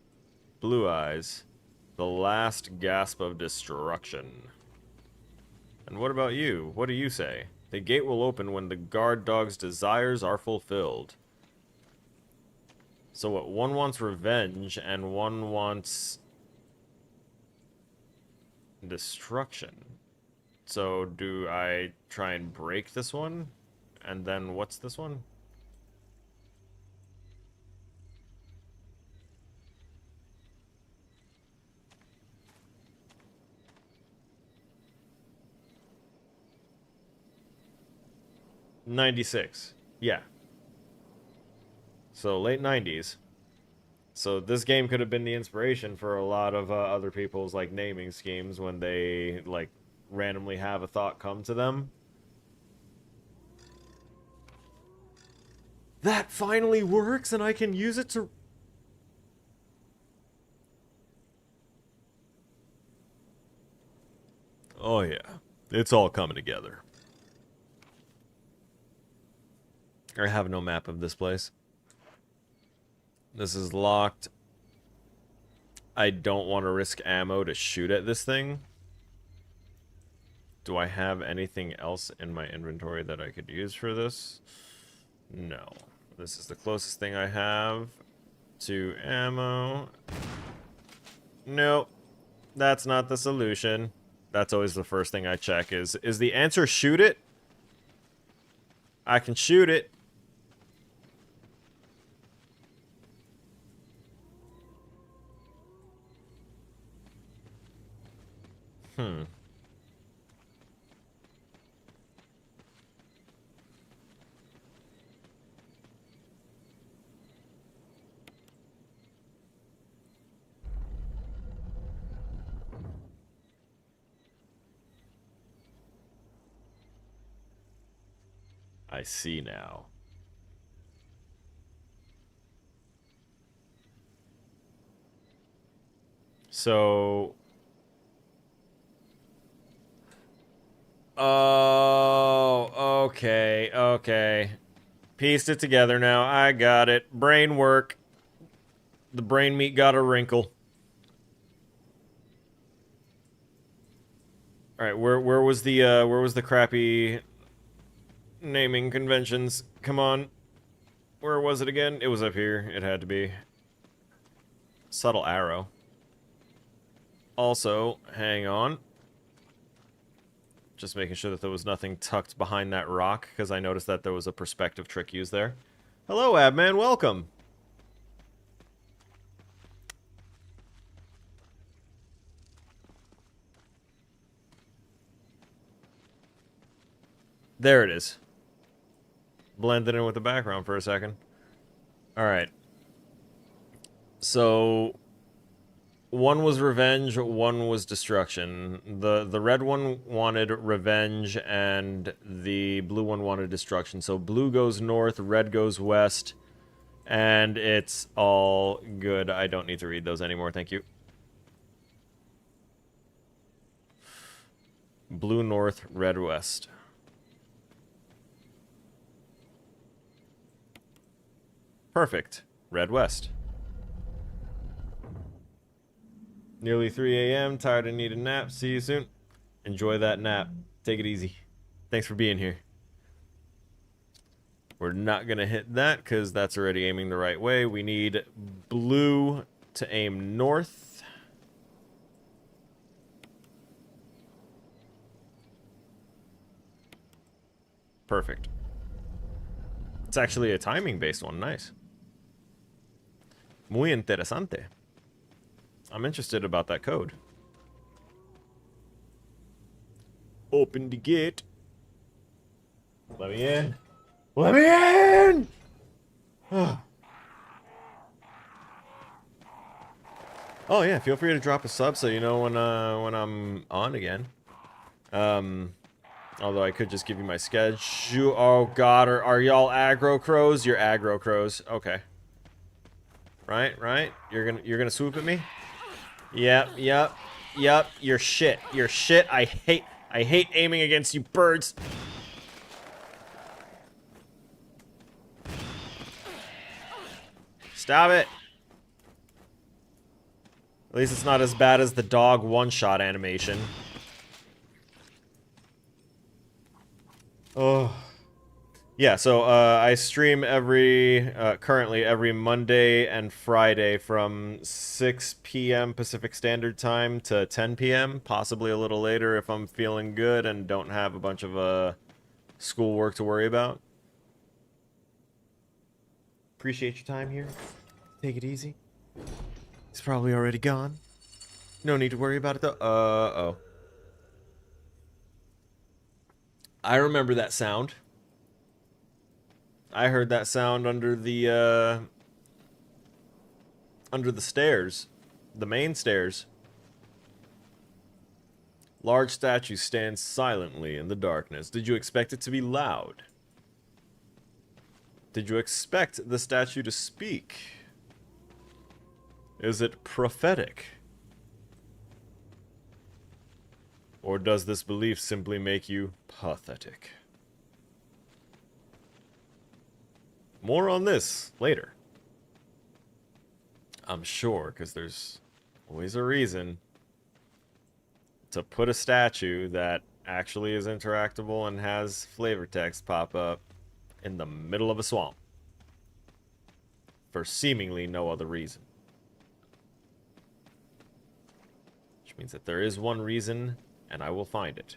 Blue Eyes. The Last Gasp of Destruction. And what about you? What do you say? The gate will open when the guard dog's desires are fulfilled. So what, one wants revenge and one wants destruction. So do I try and break this one? And then what's this one? '96. Yeah. So late 90s. So this game could have been the inspiration for a lot of other people's, like, naming schemes when they, like, randomly have a thought come to them. That finally works and I can use it to... Oh yeah. It's all coming together. I have no map of this place. This is locked. I don't want to risk ammo to shoot at this thing. Do I have anything else in my inventory that I could use for this? No. This is the closest thing I have to ammo. Nope. That's not the solution. That's always the first thing I check is the answer shoot it? I can shoot it. I see now. So... Oh, okay, okay. Pieced it together now. I got it. Brain work. The brain meat got a wrinkle. Alright, where was the crappy naming conventions? Come on. Where was it again? It was up here. It had to be. Subtle arrow. Also, hang on. Just making sure that there was nothing tucked behind that rock, because I noticed that there was a perspective trick used there. Hello, Abman, welcome! There it is. Blended in with the background for a second. Alright. So... one was revenge, one was destruction. The red one wanted revenge, and the blue one wanted destruction. So blue goes north, red goes west, and it's all good. I don't need to read those anymore, thank you. Blue north, red west. Perfect. Red west. Nearly 3 a.m. Tired and need a nap. See you soon. Enjoy that nap. Take it easy. Thanks for being here. We're not going to hit that because that's already aiming the right way. We need blue to aim north. Perfect. It's actually a timing-based one. Nice. Muy interesante. I'm interested about that code. Open the gate. Let me in. Let me in! Oh yeah, feel free to drop a sub so you know when I'm on again. Although I could just give you my schedule. Oh god, are y'all aggro crows? You're aggro crows. Okay. Right? You're gonna swoop at me? Yep. You're shit. You're shit. I hate aiming against you birds. Stop it. At least it's not as bad as the dog one-shot animation. Oh. Yeah, so I stream currently every Monday and Friday from 6 p.m. Pacific Standard Time to 10 p.m., possibly a little later if I'm feeling good and don't have a bunch of schoolwork to worry about. Appreciate your time here. Take it easy. He's probably already gone. No need to worry about it though. Uh-oh. I remember that sound. I heard that sound under the stairs. The main stairs. Large statue stands silently in the darkness. Did you expect it to be loud? Did you expect the statue to speak? Is it prophetic? Or does this belief simply make you pathetic? More on this later. I'm sure, because there's always a reason to put a statue that actually is interactable and has flavor text pop up in the middle of a swamp. For seemingly no other reason. Which means that there is one reason, and I will find it.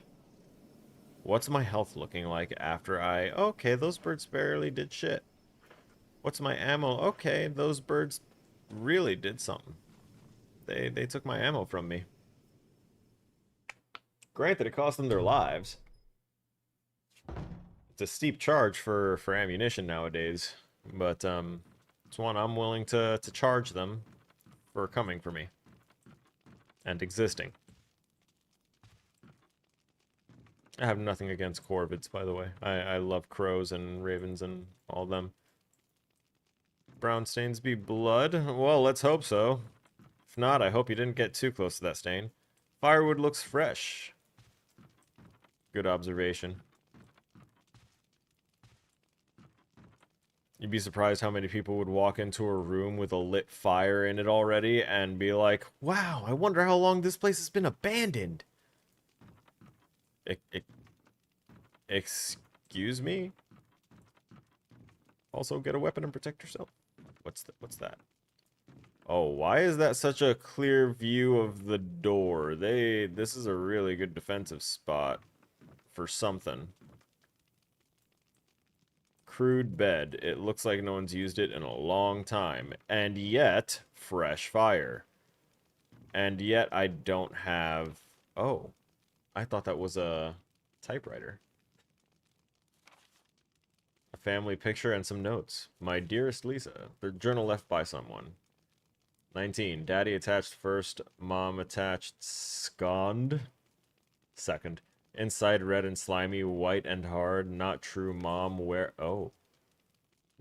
What's my health looking like after I... Okay, those birds barely did shit. What's my ammo? Okay, those birds really did something. They took my ammo from me. Granted, it cost them their lives. It's a steep charge for ammunition nowadays, but it's one I'm willing to charge them for coming for me and existing. I have nothing against corvids, by the way. I love crows and ravens and all them. Brown stains be blood? Well, let's hope so. If not, I hope you didn't get too close to that stain. Firewood looks fresh. Good observation. You'd be surprised how many people would walk into a room with a lit fire in it already and be like, wow, I wonder how long this place has been abandoned. Excuse me? Also, get a weapon and protect yourself. What's that? Oh, why is that such a clear view of the door? This is a really good defensive spot for something. Crude bed. It looks like no one's used it in a long time. And yet, fresh fire. And yet, I don't have... Oh, I thought that was a typewriter. A family picture and some notes. My dearest Lisa. The journal left by someone. 19. Daddy attached first. Mom attached scond. Second. Inside red and slimy, white and hard. Not true, Mom. Where? Oh.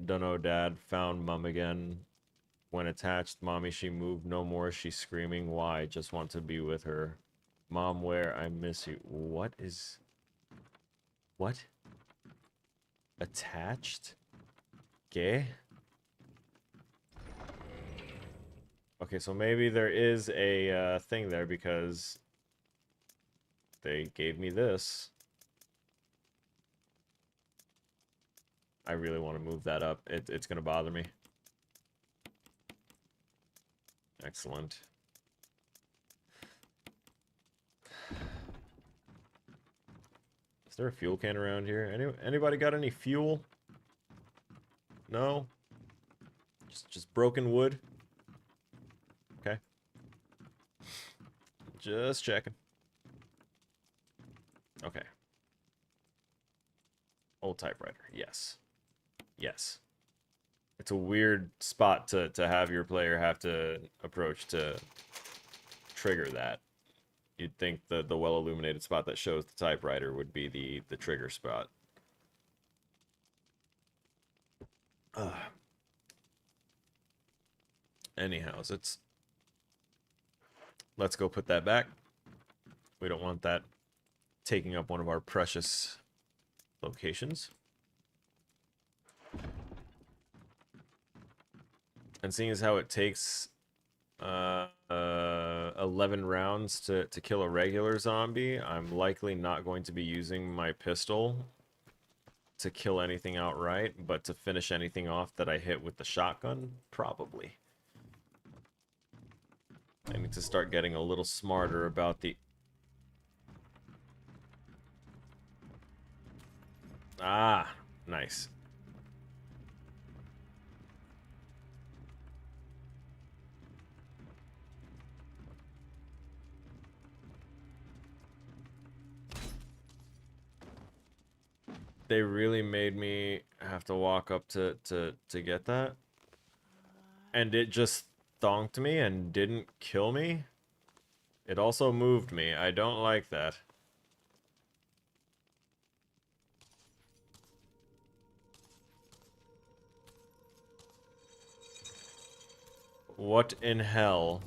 Dunno, Dad. Found Mom again. When attached, Mommy, she moved no more. She's screaming. Why? Just want to be with her. Mom, where? I miss you. What is... What? Attached? Gay? Okay, so maybe there is a thing there because they gave me this. I really want to move that up. It's going to bother me. Excellent. Is there a fuel can around here? Anybody got any fuel? No? Just broken wood? Okay. Just checking. Okay. Old typewriter. Yes. Yes. It's a weird spot to have your player have to approach to trigger that. You'd think the well-illuminated spot that shows the typewriter would be the trigger spot. Anyhow, let's go put that back. We don't want that taking up one of our precious locations. And seeing as how it takes 11 rounds to kill a regular zombie, I'm likely not going to be using my pistol to kill anything outright, but to finish anything off that I hit with the shotgun, probably. I need to start getting a little smarter about the... Ah, nice. They really made me have to walk up to get that. And it just thonked me and didn't kill me. It also moved me. I don't like that. What in hell?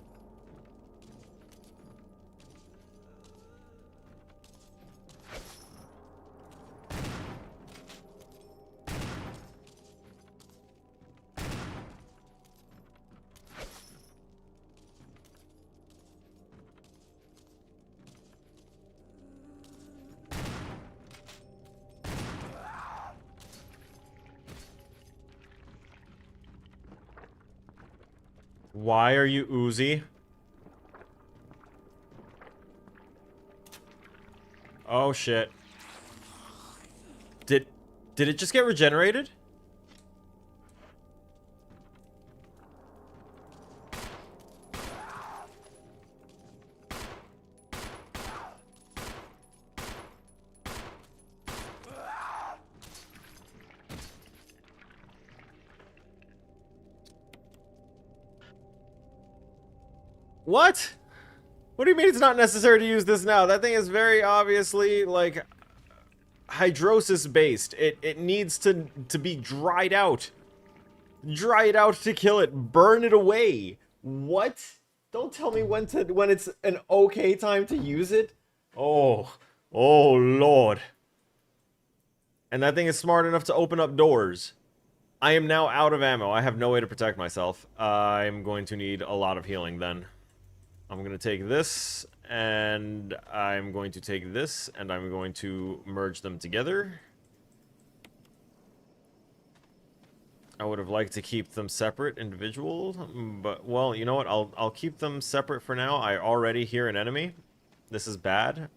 Why are you Uzi? Oh shit. Did it just get regenerated? What? What do you mean it's not necessary to use this now? That thing is very obviously, like, hydrosis based. It needs to be dried out. Dry it out to kill it. Burn it away. What? Don't tell me when it's an okay time to use it. Oh. Oh, Lord. And that thing is smart enough to open up doors. I am now out of ammo. I have no way to protect myself. I'm going to need a lot of healing then. I'm going to take this, and I'm going to take this, and I'm going to merge them together. I would have liked to keep them separate, individual, but, well, you know what? I'll keep them separate for now. I already hear an enemy. This is bad.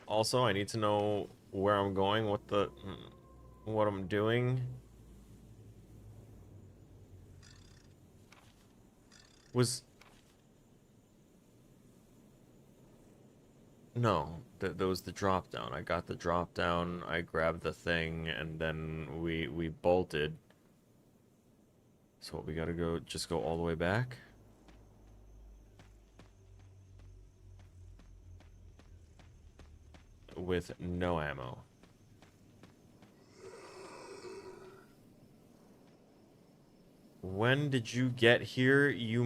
Also, I need to know where I'm going, what I'm doing. No, there was the drop down. I got the drop down, I grabbed the thing, and then we bolted. So what, we gotta just go all the way back? With no ammo. When did you get here, you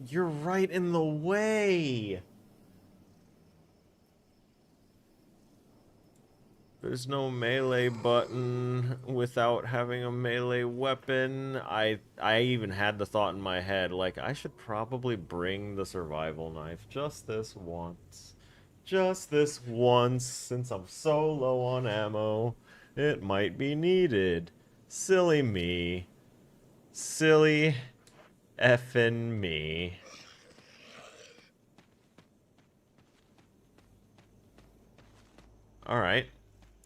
You're right in the way! There's no melee button without having a melee weapon. I even had the thought in my head, like, I should probably bring the survival knife just this once. Just this once, since I'm so low on ammo. It might be needed. Silly me. Silly effing me. Alright.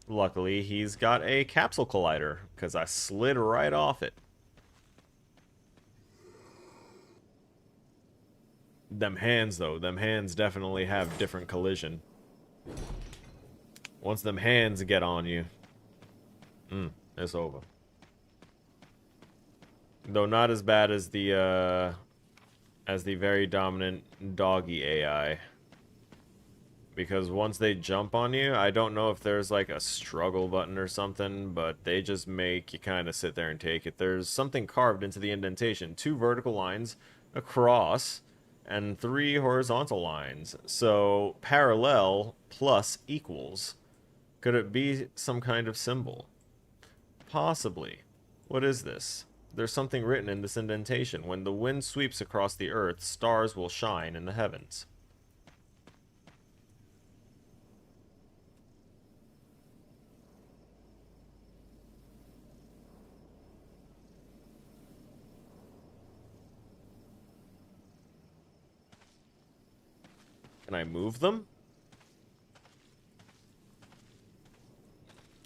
Luckily, he's got a capsule collider, because I slid right off it. Them hands, though. Them hands definitely have different collision. Once them hands get on you, it's over. Though not as bad as the very dominant doggy AI. Because once they jump on you, I don't know if there's like a struggle button or something, but they just make you kind of sit there and take it. There's something carved into the indentation. 2 vertical lines across and 3 horizontal lines. So parallel plus equals. Could it be some kind of symbol? Possibly. What is this? There's something written in this indentation. When the wind sweeps across the earth, stars will shine in the heavens. Can I move them?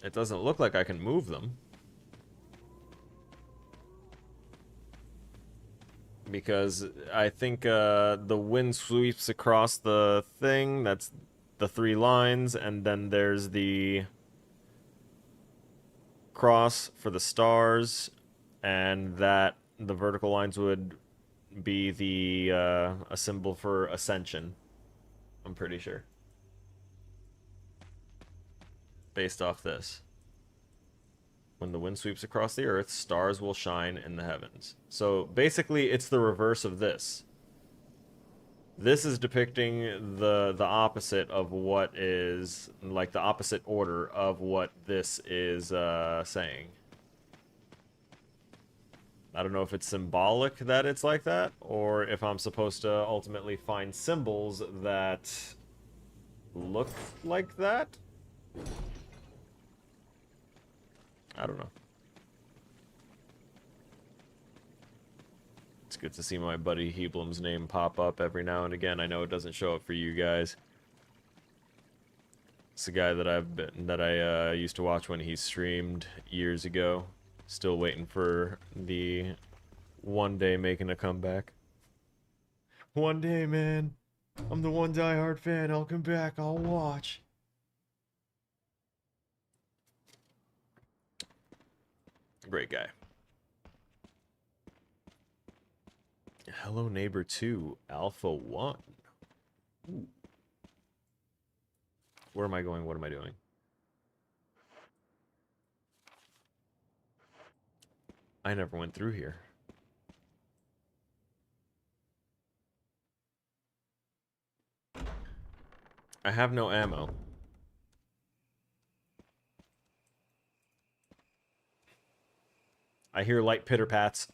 It doesn't look like I can move them. Because I think the wind sweeps across the thing. That's the 3 lines. And then there's the cross for the stars. And that the vertical lines would be the a symbol for ascension. I'm pretty sure. Based off this. When the wind sweeps across the earth, stars will shine in the heavens. So basically, it's the reverse of this. This is depicting the opposite of what is, like, the opposite order of what this is saying. I don't know if it's symbolic that it's like that, or if I'm supposed to ultimately find symbols that look like that. I don't know. good to see my buddy Heblum's name pop up every now and again. I know it doesn't show up for you guys. It's a guy that I used to watch when he streamed years ago. Still waiting for the one day making a comeback. One day, man. I'm the one diehard fan. I'll come back. I'll watch. Great guy. Hello Neighbor 2, Alpha 1. Ooh. Where am I going? What am I doing? I never went through here. I have no ammo. I hear light pitter-pats.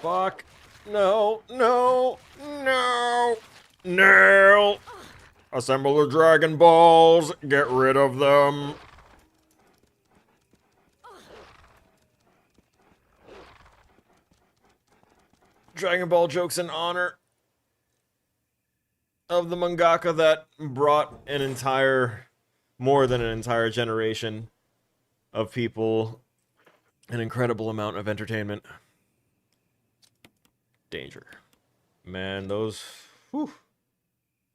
Fuck. No, no, no, no. Assemble the Dragon Balls. Get rid of them. Dragon Ball jokes in honor of the mangaka that brought an entire, more than an entire generation of people an incredible amount of entertainment. Danger. Man, those... Whew.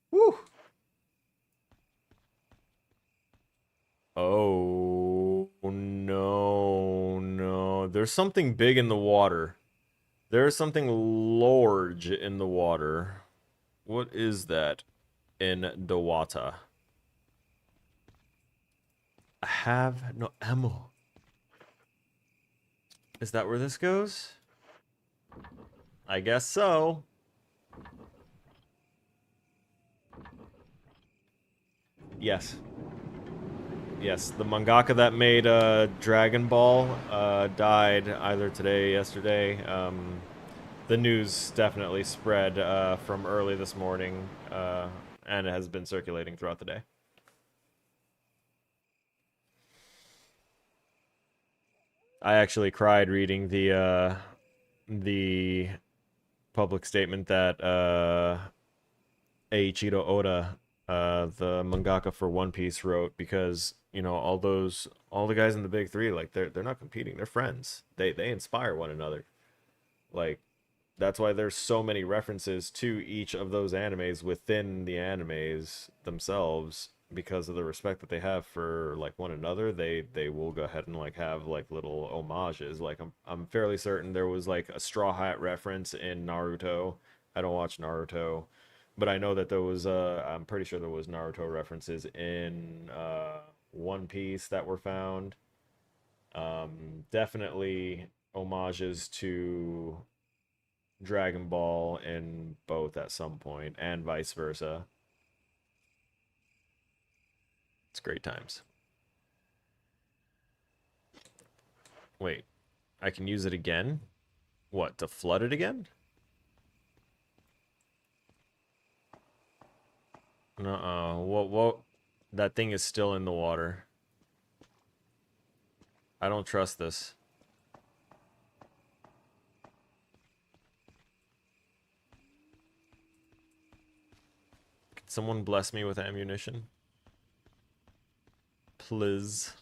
Whew. Oh, no, no. There's something big in the water. There's something large in the water. What is that in the water? I have no ammo. Is that where this goes? I guess so. Yes. Yes, the mangaka that made Dragon Ball died either today, yesterday. The news definitely spread from early this morning, and it has been circulating throughout the day. I actually cried reading the public statement that Eiichiro Oda, the mangaka for One Piece, wrote, because, you know, all the guys in the big three, like, they're not competing, they're friends. They inspire one another. Like, that's why there's so many references to each of those animes within the animes themselves, because of the respect that they have for, like, one another. They will go ahead and, like, have, like, little homages. Like, I'm fairly certain there was, like, a Straw Hat reference in Naruto. I don't watch Naruto, but I know that there was I'm pretty sure there was Naruto references in One Piece that were found. Definitely homages to Dragon Ball in both at some point, and vice versa. It's great times. Wait, I can use it again? What, to flood it again? Uh-oh, what? That thing is still in the water. I don't trust this. Can someone bless me with ammunition? Please.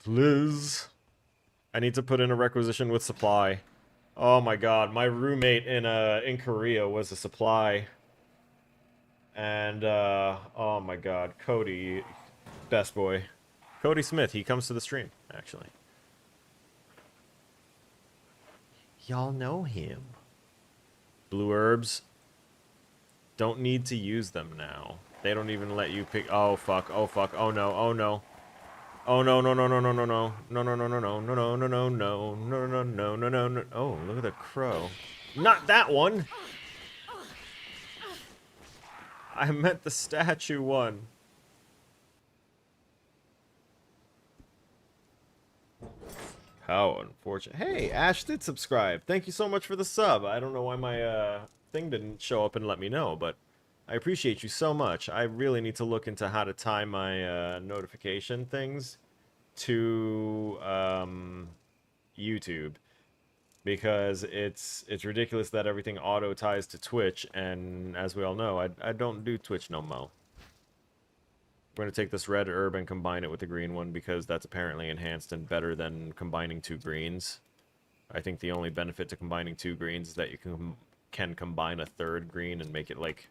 Please. I need to put in a requisition with supply. Oh my god, my roommate in Korea was a supply. And, oh my god, Cody, best boy. Cody Smith, he comes to the stream, actually. Y'all know him. Blue herbs. Don't need to use them now. They don't even let you pick. Oh fuck, oh fuck, oh no, oh no. Oh no, no, no, no, no, no, no. No, no, no, no, no, no, no, no, no, no, no, no, no, no, no, no. Oh, look at the crow. Not that one! I meant the statue one. How unfortunate. Hey, Ash did subscribe. Thank you so much for the sub. I don't know why my thing didn't show up and let me know, but I appreciate you so much. I really need to look into how to tie my notification things to YouTube, because it's ridiculous that everything auto ties to Twitch, and as we all know, I don't do Twitch no mo. We're going to take this red herb and combine it with the green one because that's apparently enhanced and better than combining two greens. I think the only benefit to combining two greens is that you can combine a third green and make it, like,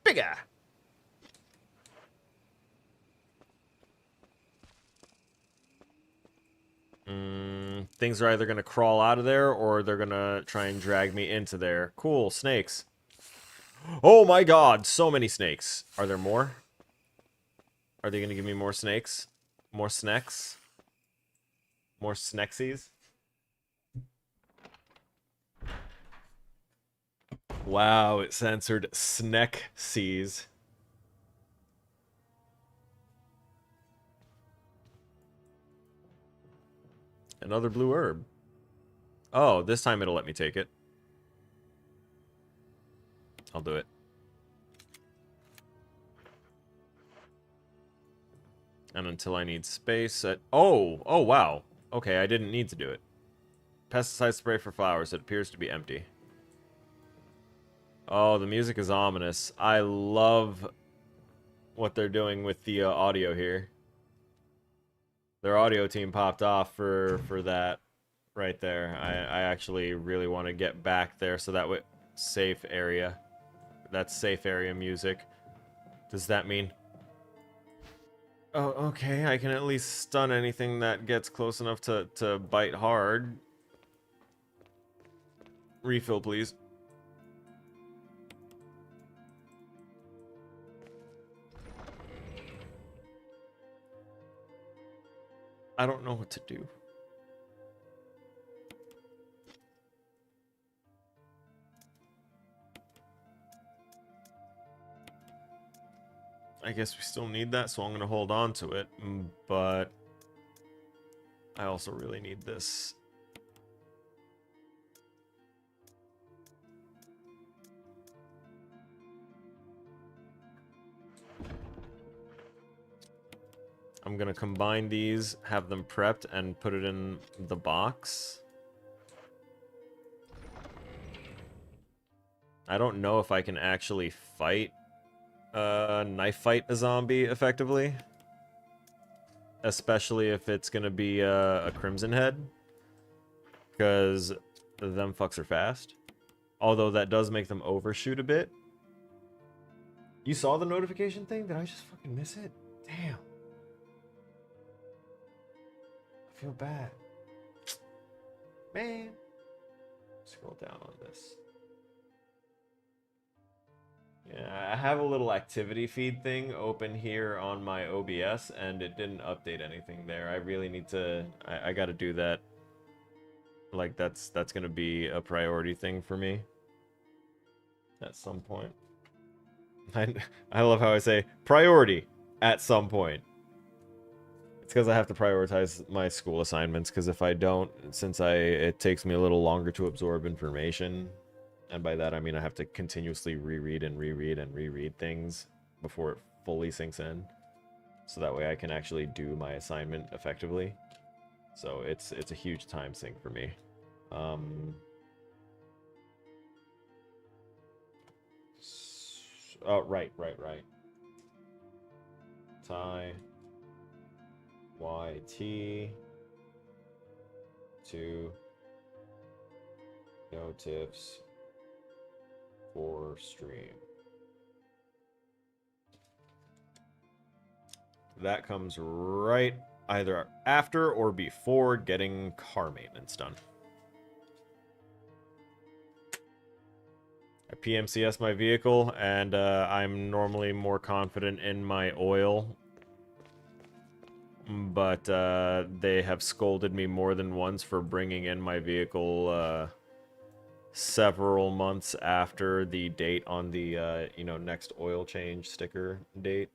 bigger. Things are either going to crawl out of there or they're going to try and drag me into there. Cool, snakes. Oh my god, so many snakes. Are there more? Are they going to give me more snakes? More snacks? More snaxies? Wow, it censored snaxies. Another blue herb. Oh, this time it'll let me take it. I'll do it. And until I need space at... Oh! Oh, wow. Okay, I didn't need to do it. Pesticide spray for flowers. It appears to be empty. Oh, the music is ominous. I love what they're doing with the audio here. Their audio team popped off for that right there. I actually really want to get back there so that way... Safe area. That's safe area music. Does that mean... Oh, okay, I can at least stun anything that gets close enough to bite hard. Refill, please. I don't know what to do. I guess we still need that, so I'm going to hold on to it, but I also really need this. I'm going to combine these, have them prepped, and put it in the box. I don't know if I can actually fight, knife fight a zombie effectively. Especially if it's going to be a Crimson Head. Because them fucks are fast. Although that does make them overshoot a bit. You saw the notification thing? Did I just fucking miss it? Damn. I feel bad. Man. Scroll down on this. Yeah, I have a little activity feed thing open here on my OBS, and it didn't update anything there. I really need to... I gotta do that. Like, that's gonna be a priority thing for me. At some point. I love how I say, priority, at some point. It's because I have to prioritize my school assignments, because if I don't, since it takes me a little longer to absorb information... And by that, I mean I have to continuously reread and reread and reread things before it fully sinks in. So that way I can actually do my assignment effectively. So it's a huge time sink for me. Oh, right. Tie. YT. To. No tips. For stream. That comes right either after or before getting car maintenance done. I PMCS my vehicle, and I'm normally more confident in my oil. But they have scolded me more than once for bringing in my vehicle several months after the date on the, next oil change sticker date.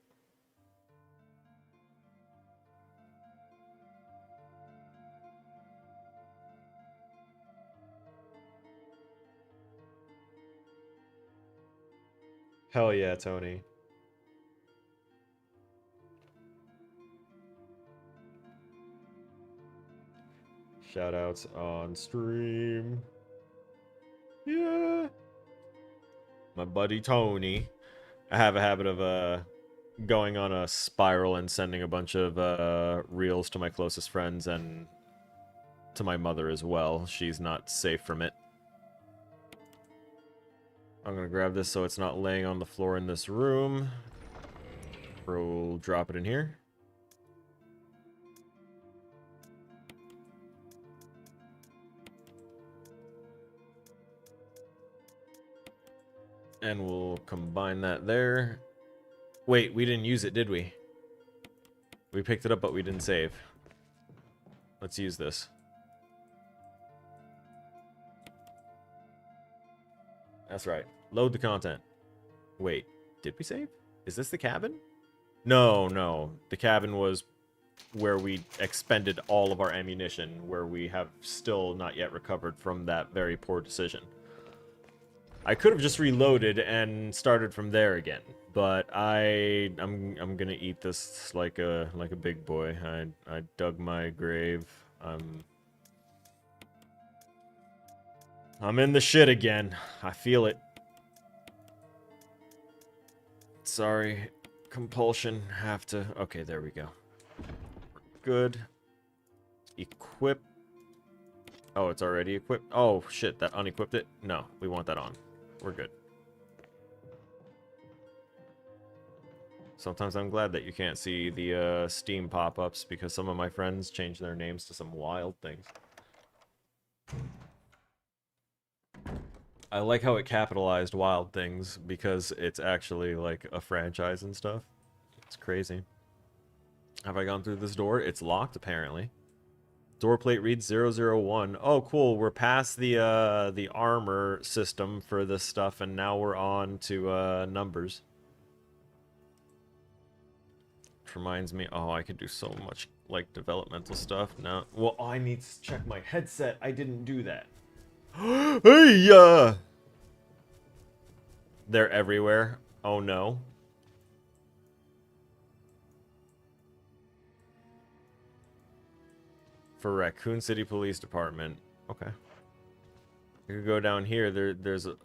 Hell yeah, Tony. Shoutouts on stream. Yeah. My buddy Tony. I have a habit of going on a spiral and sending a bunch of reels to my closest friends and to my mother as well. She's not safe from it. I'm gonna grab this so it's not laying on the floor in this room. We'll drop it in here. And we'll combine that there. Wait, we didn't use it, did we? We picked it up, but we didn't save. Let's use this. That's right. Load the content. Wait, did we save? Is this the cabin? No, no. The cabin was where we expended all of our ammunition, where we have still not yet recovered from that very poor decision. I could have just reloaded and started from there again, but I'm gonna eat this like a big boy. I dug my grave. I'm in the shit again. I feel it. Sorry. Compulsion. Have to. Okay, there we go. Good. Equip. Oh, it's already equipped. Oh, shit. That unequipped it? No, we want that on. We're good. Sometimes I'm glad that you can't see the Steam pop-ups because some of my friends change their names to some wild things. I like how it capitalized Wild Things because it's actually like a franchise and stuff. It's crazy. Have I gone through this door? It's locked apparently. Door plate reads 001. Oh, cool. We're past the armor system for this stuff, and now we're on to numbers. Which reminds me, oh, I could do so much like developmental stuff now. Well, I need to check my headset. I didn't do that. Hey, they're everywhere. Oh no. For Raccoon City Police Department. Okay. You could go down here. There's a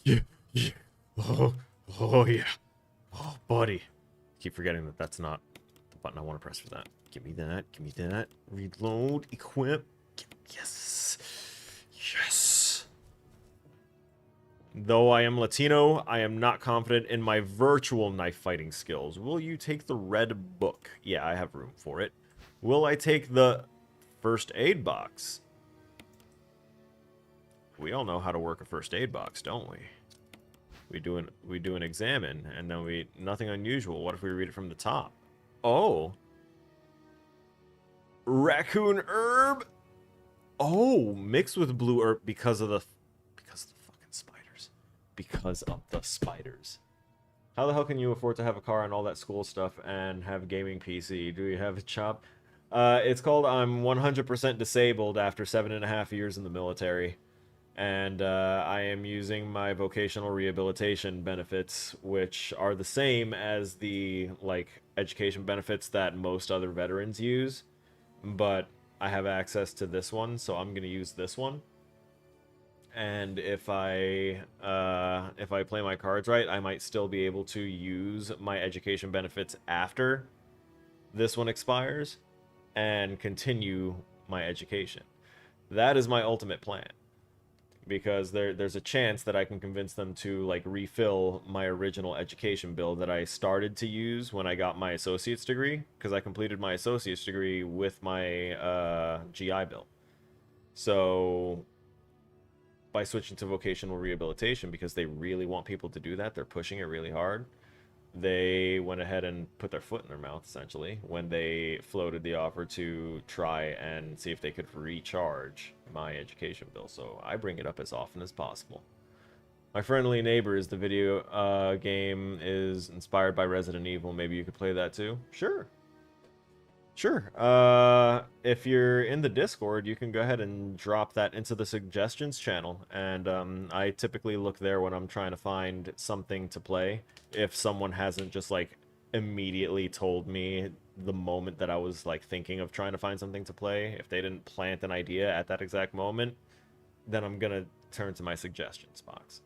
yeah, yeah. Oh yeah. Oh buddy. Keep forgetting that that's not the button I want to press for that. Give me that. Give me that. Reload. Equip. Yes. Yes. Though I am Latino, I am not confident in my virtual knife fighting skills. Will you take the red book? Yeah, I have room for it. Will I take the first aid box? We all know how to work a first aid box, don't we? We do an examine, and then nothing unusual. What if we read it from the top? Oh. Raccoon herb? Oh, mixed with blue herb because of the fucking spiders. Because of the spiders. How the hell can you afford to have a car and all that school stuff and have gaming PC? Do you have a job? It's called I'm 100% disabled after 7.5 years in the military. And I am using my vocational rehabilitation benefits, which are the same as the, like, education benefits that most other veterans use. But I have access to this one, so I'm going to use this one. And if I play my cards right, I might still be able to use my education benefits after this one expires and continue my education. That is my ultimate plan. Because there's a chance that I can convince them to like refill my original education bill that I started to use when I got my associate's degree, because I completed my associate's degree with my GI bill. So by switching to vocational rehabilitation, because they really want people to do that, they're pushing it really hard, they went ahead and put their foot in their mouth, essentially, when they floated the offer to try and see if they could recharge my education bill. So I bring it up as often as possible. My Friendly Neighbors, the video game, is inspired by Resident Evil. Maybe you could play that too? Sure. Sure. If you're in the Discord, you can go ahead and drop that into the suggestions channel, and I typically look there when I'm trying to find something to play. If someone hasn't just like immediately told me the moment that I was like thinking of trying to find something to play, if they didn't plant an idea at that exact moment, then I'm gonna turn to my suggestions box.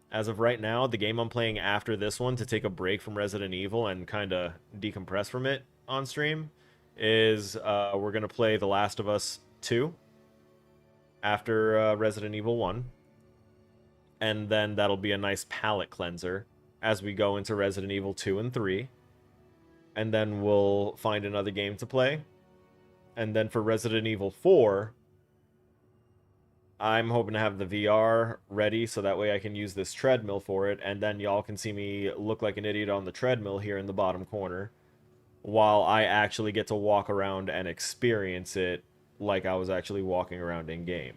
As of right now, the game I'm playing after this one to take a break from Resident Evil and kind of decompress from it on stream is we're going to play The Last of Us 2 after Resident Evil 1. And then that'll be a nice palate cleanser as we go into Resident Evil 2 and 3. And then we'll find another game to play. And then for Resident Evil 4, I'm hoping to have the VR ready so that way I can use this treadmill for it, and then y'all can see me look like an idiot on the treadmill here in the bottom corner while I actually get to walk around and experience it like I was actually walking around in game.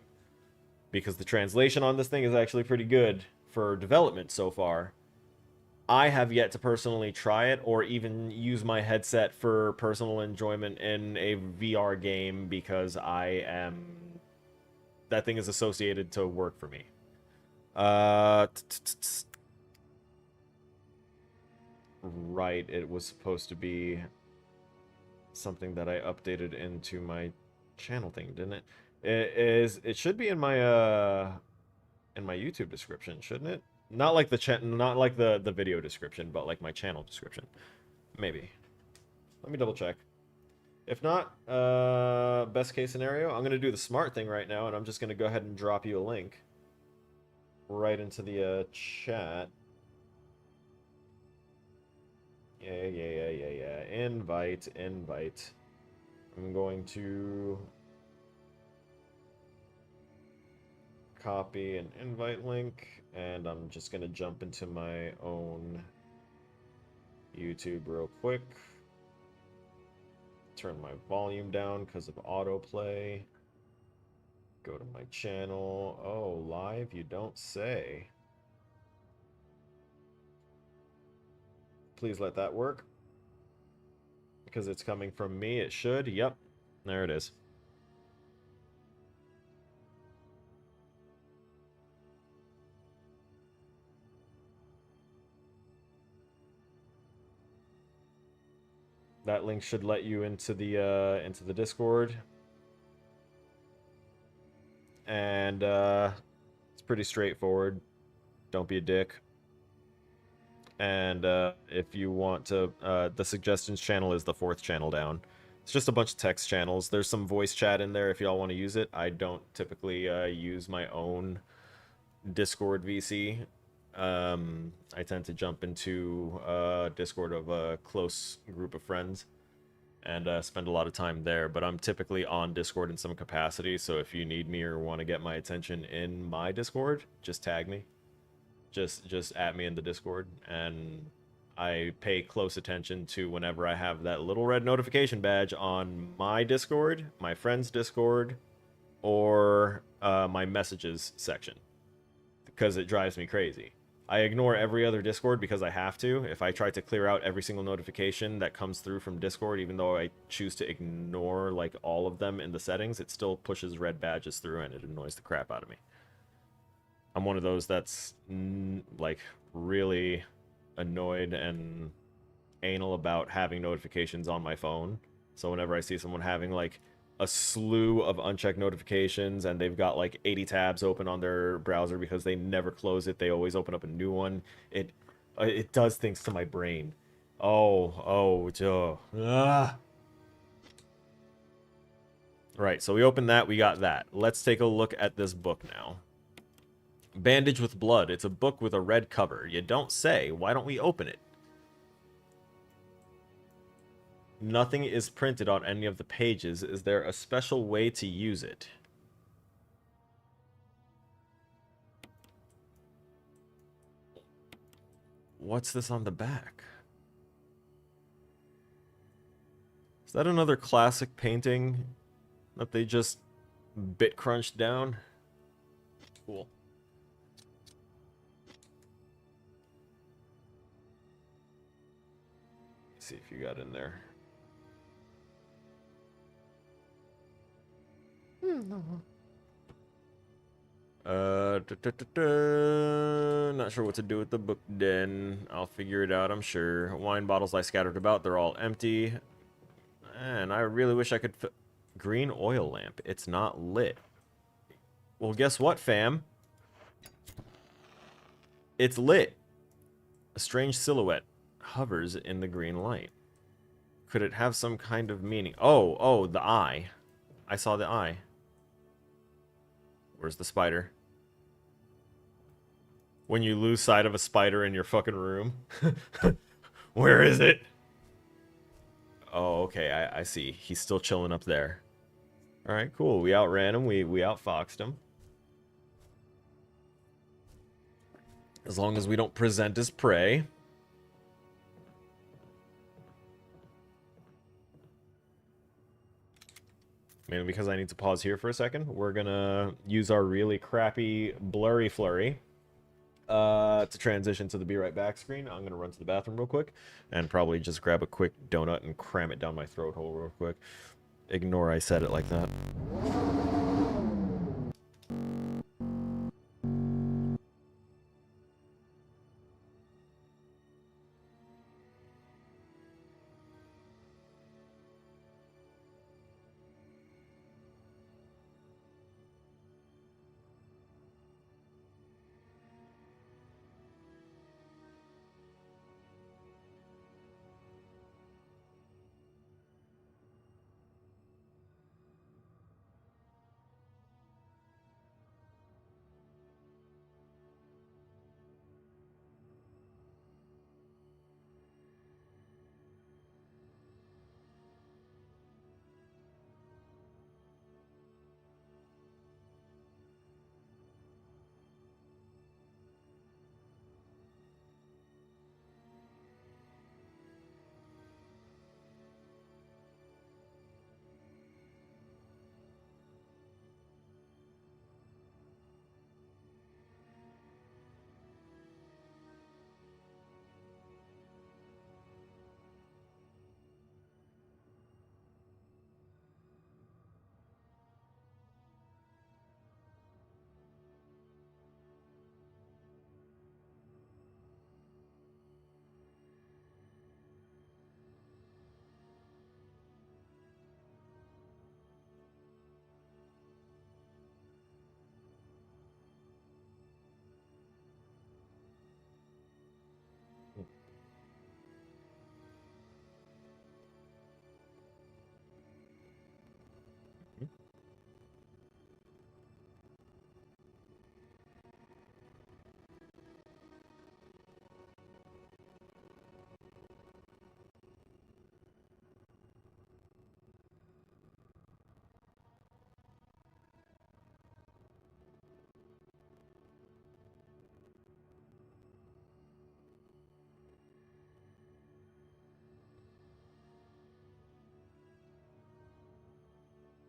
Because the translation on this thing is actually pretty good for development so far. I have yet to personally try it or even use my headset for personal enjoyment in a VR game because that thing is associated to work for me. Right, it was supposed to be something that I updated into my channel thing, didn't it? It should be in my YouTube description, shouldn't it? Not like not like the video description, but like my channel description. Maybe. Let me double check. If not, best case scenario, I'm going to do the smart thing right now, and I'm just going to go ahead and drop you a link right into the chat. Yeah. Invite. I'm going to copy an invite link, and I'm just going to jump into my own YouTube real quick. Turn my volume down because of autoplay. Go to my channel. Oh, live? You don't say. Please let that work. Because it's coming from me. It should. Yep. There it is. That link should let you into the Discord. And it's pretty straightforward. Don't be a dick. And if you want to, the suggestions channel is the 4th channel down. It's just a bunch of text channels. There's some voice chat in there if y'all want to use it. I don't typically use my own Discord VC. I tend to jump into Discord of a close group of friends and spend a lot of time there. But I'm typically on Discord in some capacity, so if you need me or want to get my attention in my Discord, just tag me. Just at me in the Discord, and I pay close attention to whenever I have that little red notification badge on my Discord, my friend's Discord, or my messages section, because it drives me crazy. I ignore every other Discord because I have to. If I try to clear out every single notification that comes through from Discord, even though I choose to ignore like all of them in the settings, it still pushes red badges through and it annoys the crap out of me. I'm one of those that's like really annoyed and anal about having notifications on my phone. So whenever I see someone having like a slew of unchecked notifications and they've got like 80 tabs open on their browser because they never close it, they always open up a new one. It does things to my brain. Joe. Right, so we opened that, we got that. Let's take a look at this book now. Bandage with Blood. It's a book with a red cover. You don't say. Why don't we open it? Nothing is printed on any of the pages. Is there a special way to use it? What's this on the back? Is that another classic painting that they just bit crunched down? Cool. See if you got in there. Not sure what to do with the book den. I'll figure it out, I'm sure. Wine bottles I scattered about, they're all empty. And I really wish I could... Green oil lamp. It's not lit. Well, guess what, fam? It's lit. A strange silhouette hovers in the green light. Could it have some kind of meaning? Oh, the eye. I saw the eye. Where's the spider? When you lose sight of a spider in your fucking room. Where is it? Oh, okay, I see. He's still chilling up there. Alright, cool. We outran him. We outfoxed him. As long as we don't present as prey. Mainly because I need to pause here for a second. We're gonna use our really crappy blurry flurry to transition to the be right back screen. I'm gonna run to the bathroom real quick and probably just grab a quick donut and cram it down my throat hole real quick. Ignore I said it like that.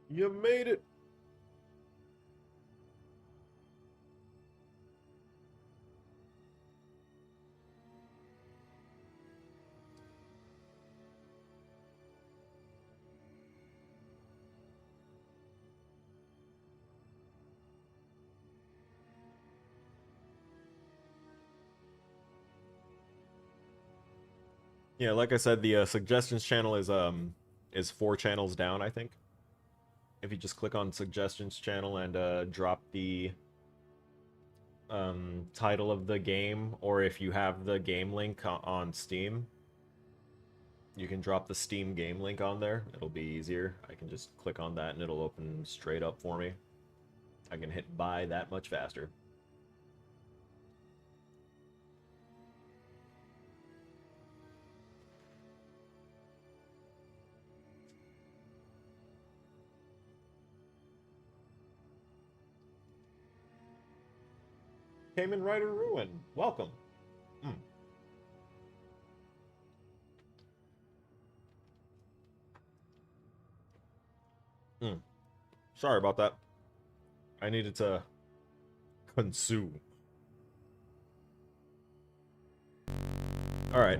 You made it. Yeah, like I said, the suggestions channel is 4 channels down, I think. If you just click on suggestions channel and drop the title of the game, or if you have the game link on Steam, you can drop the Steam game link on there. It'll be easier. I can just click on that and it'll open straight up for me. I can hit buy that much faster. Cayman Rider Ruin, welcome. Sorry about that. I needed to consume. Alright.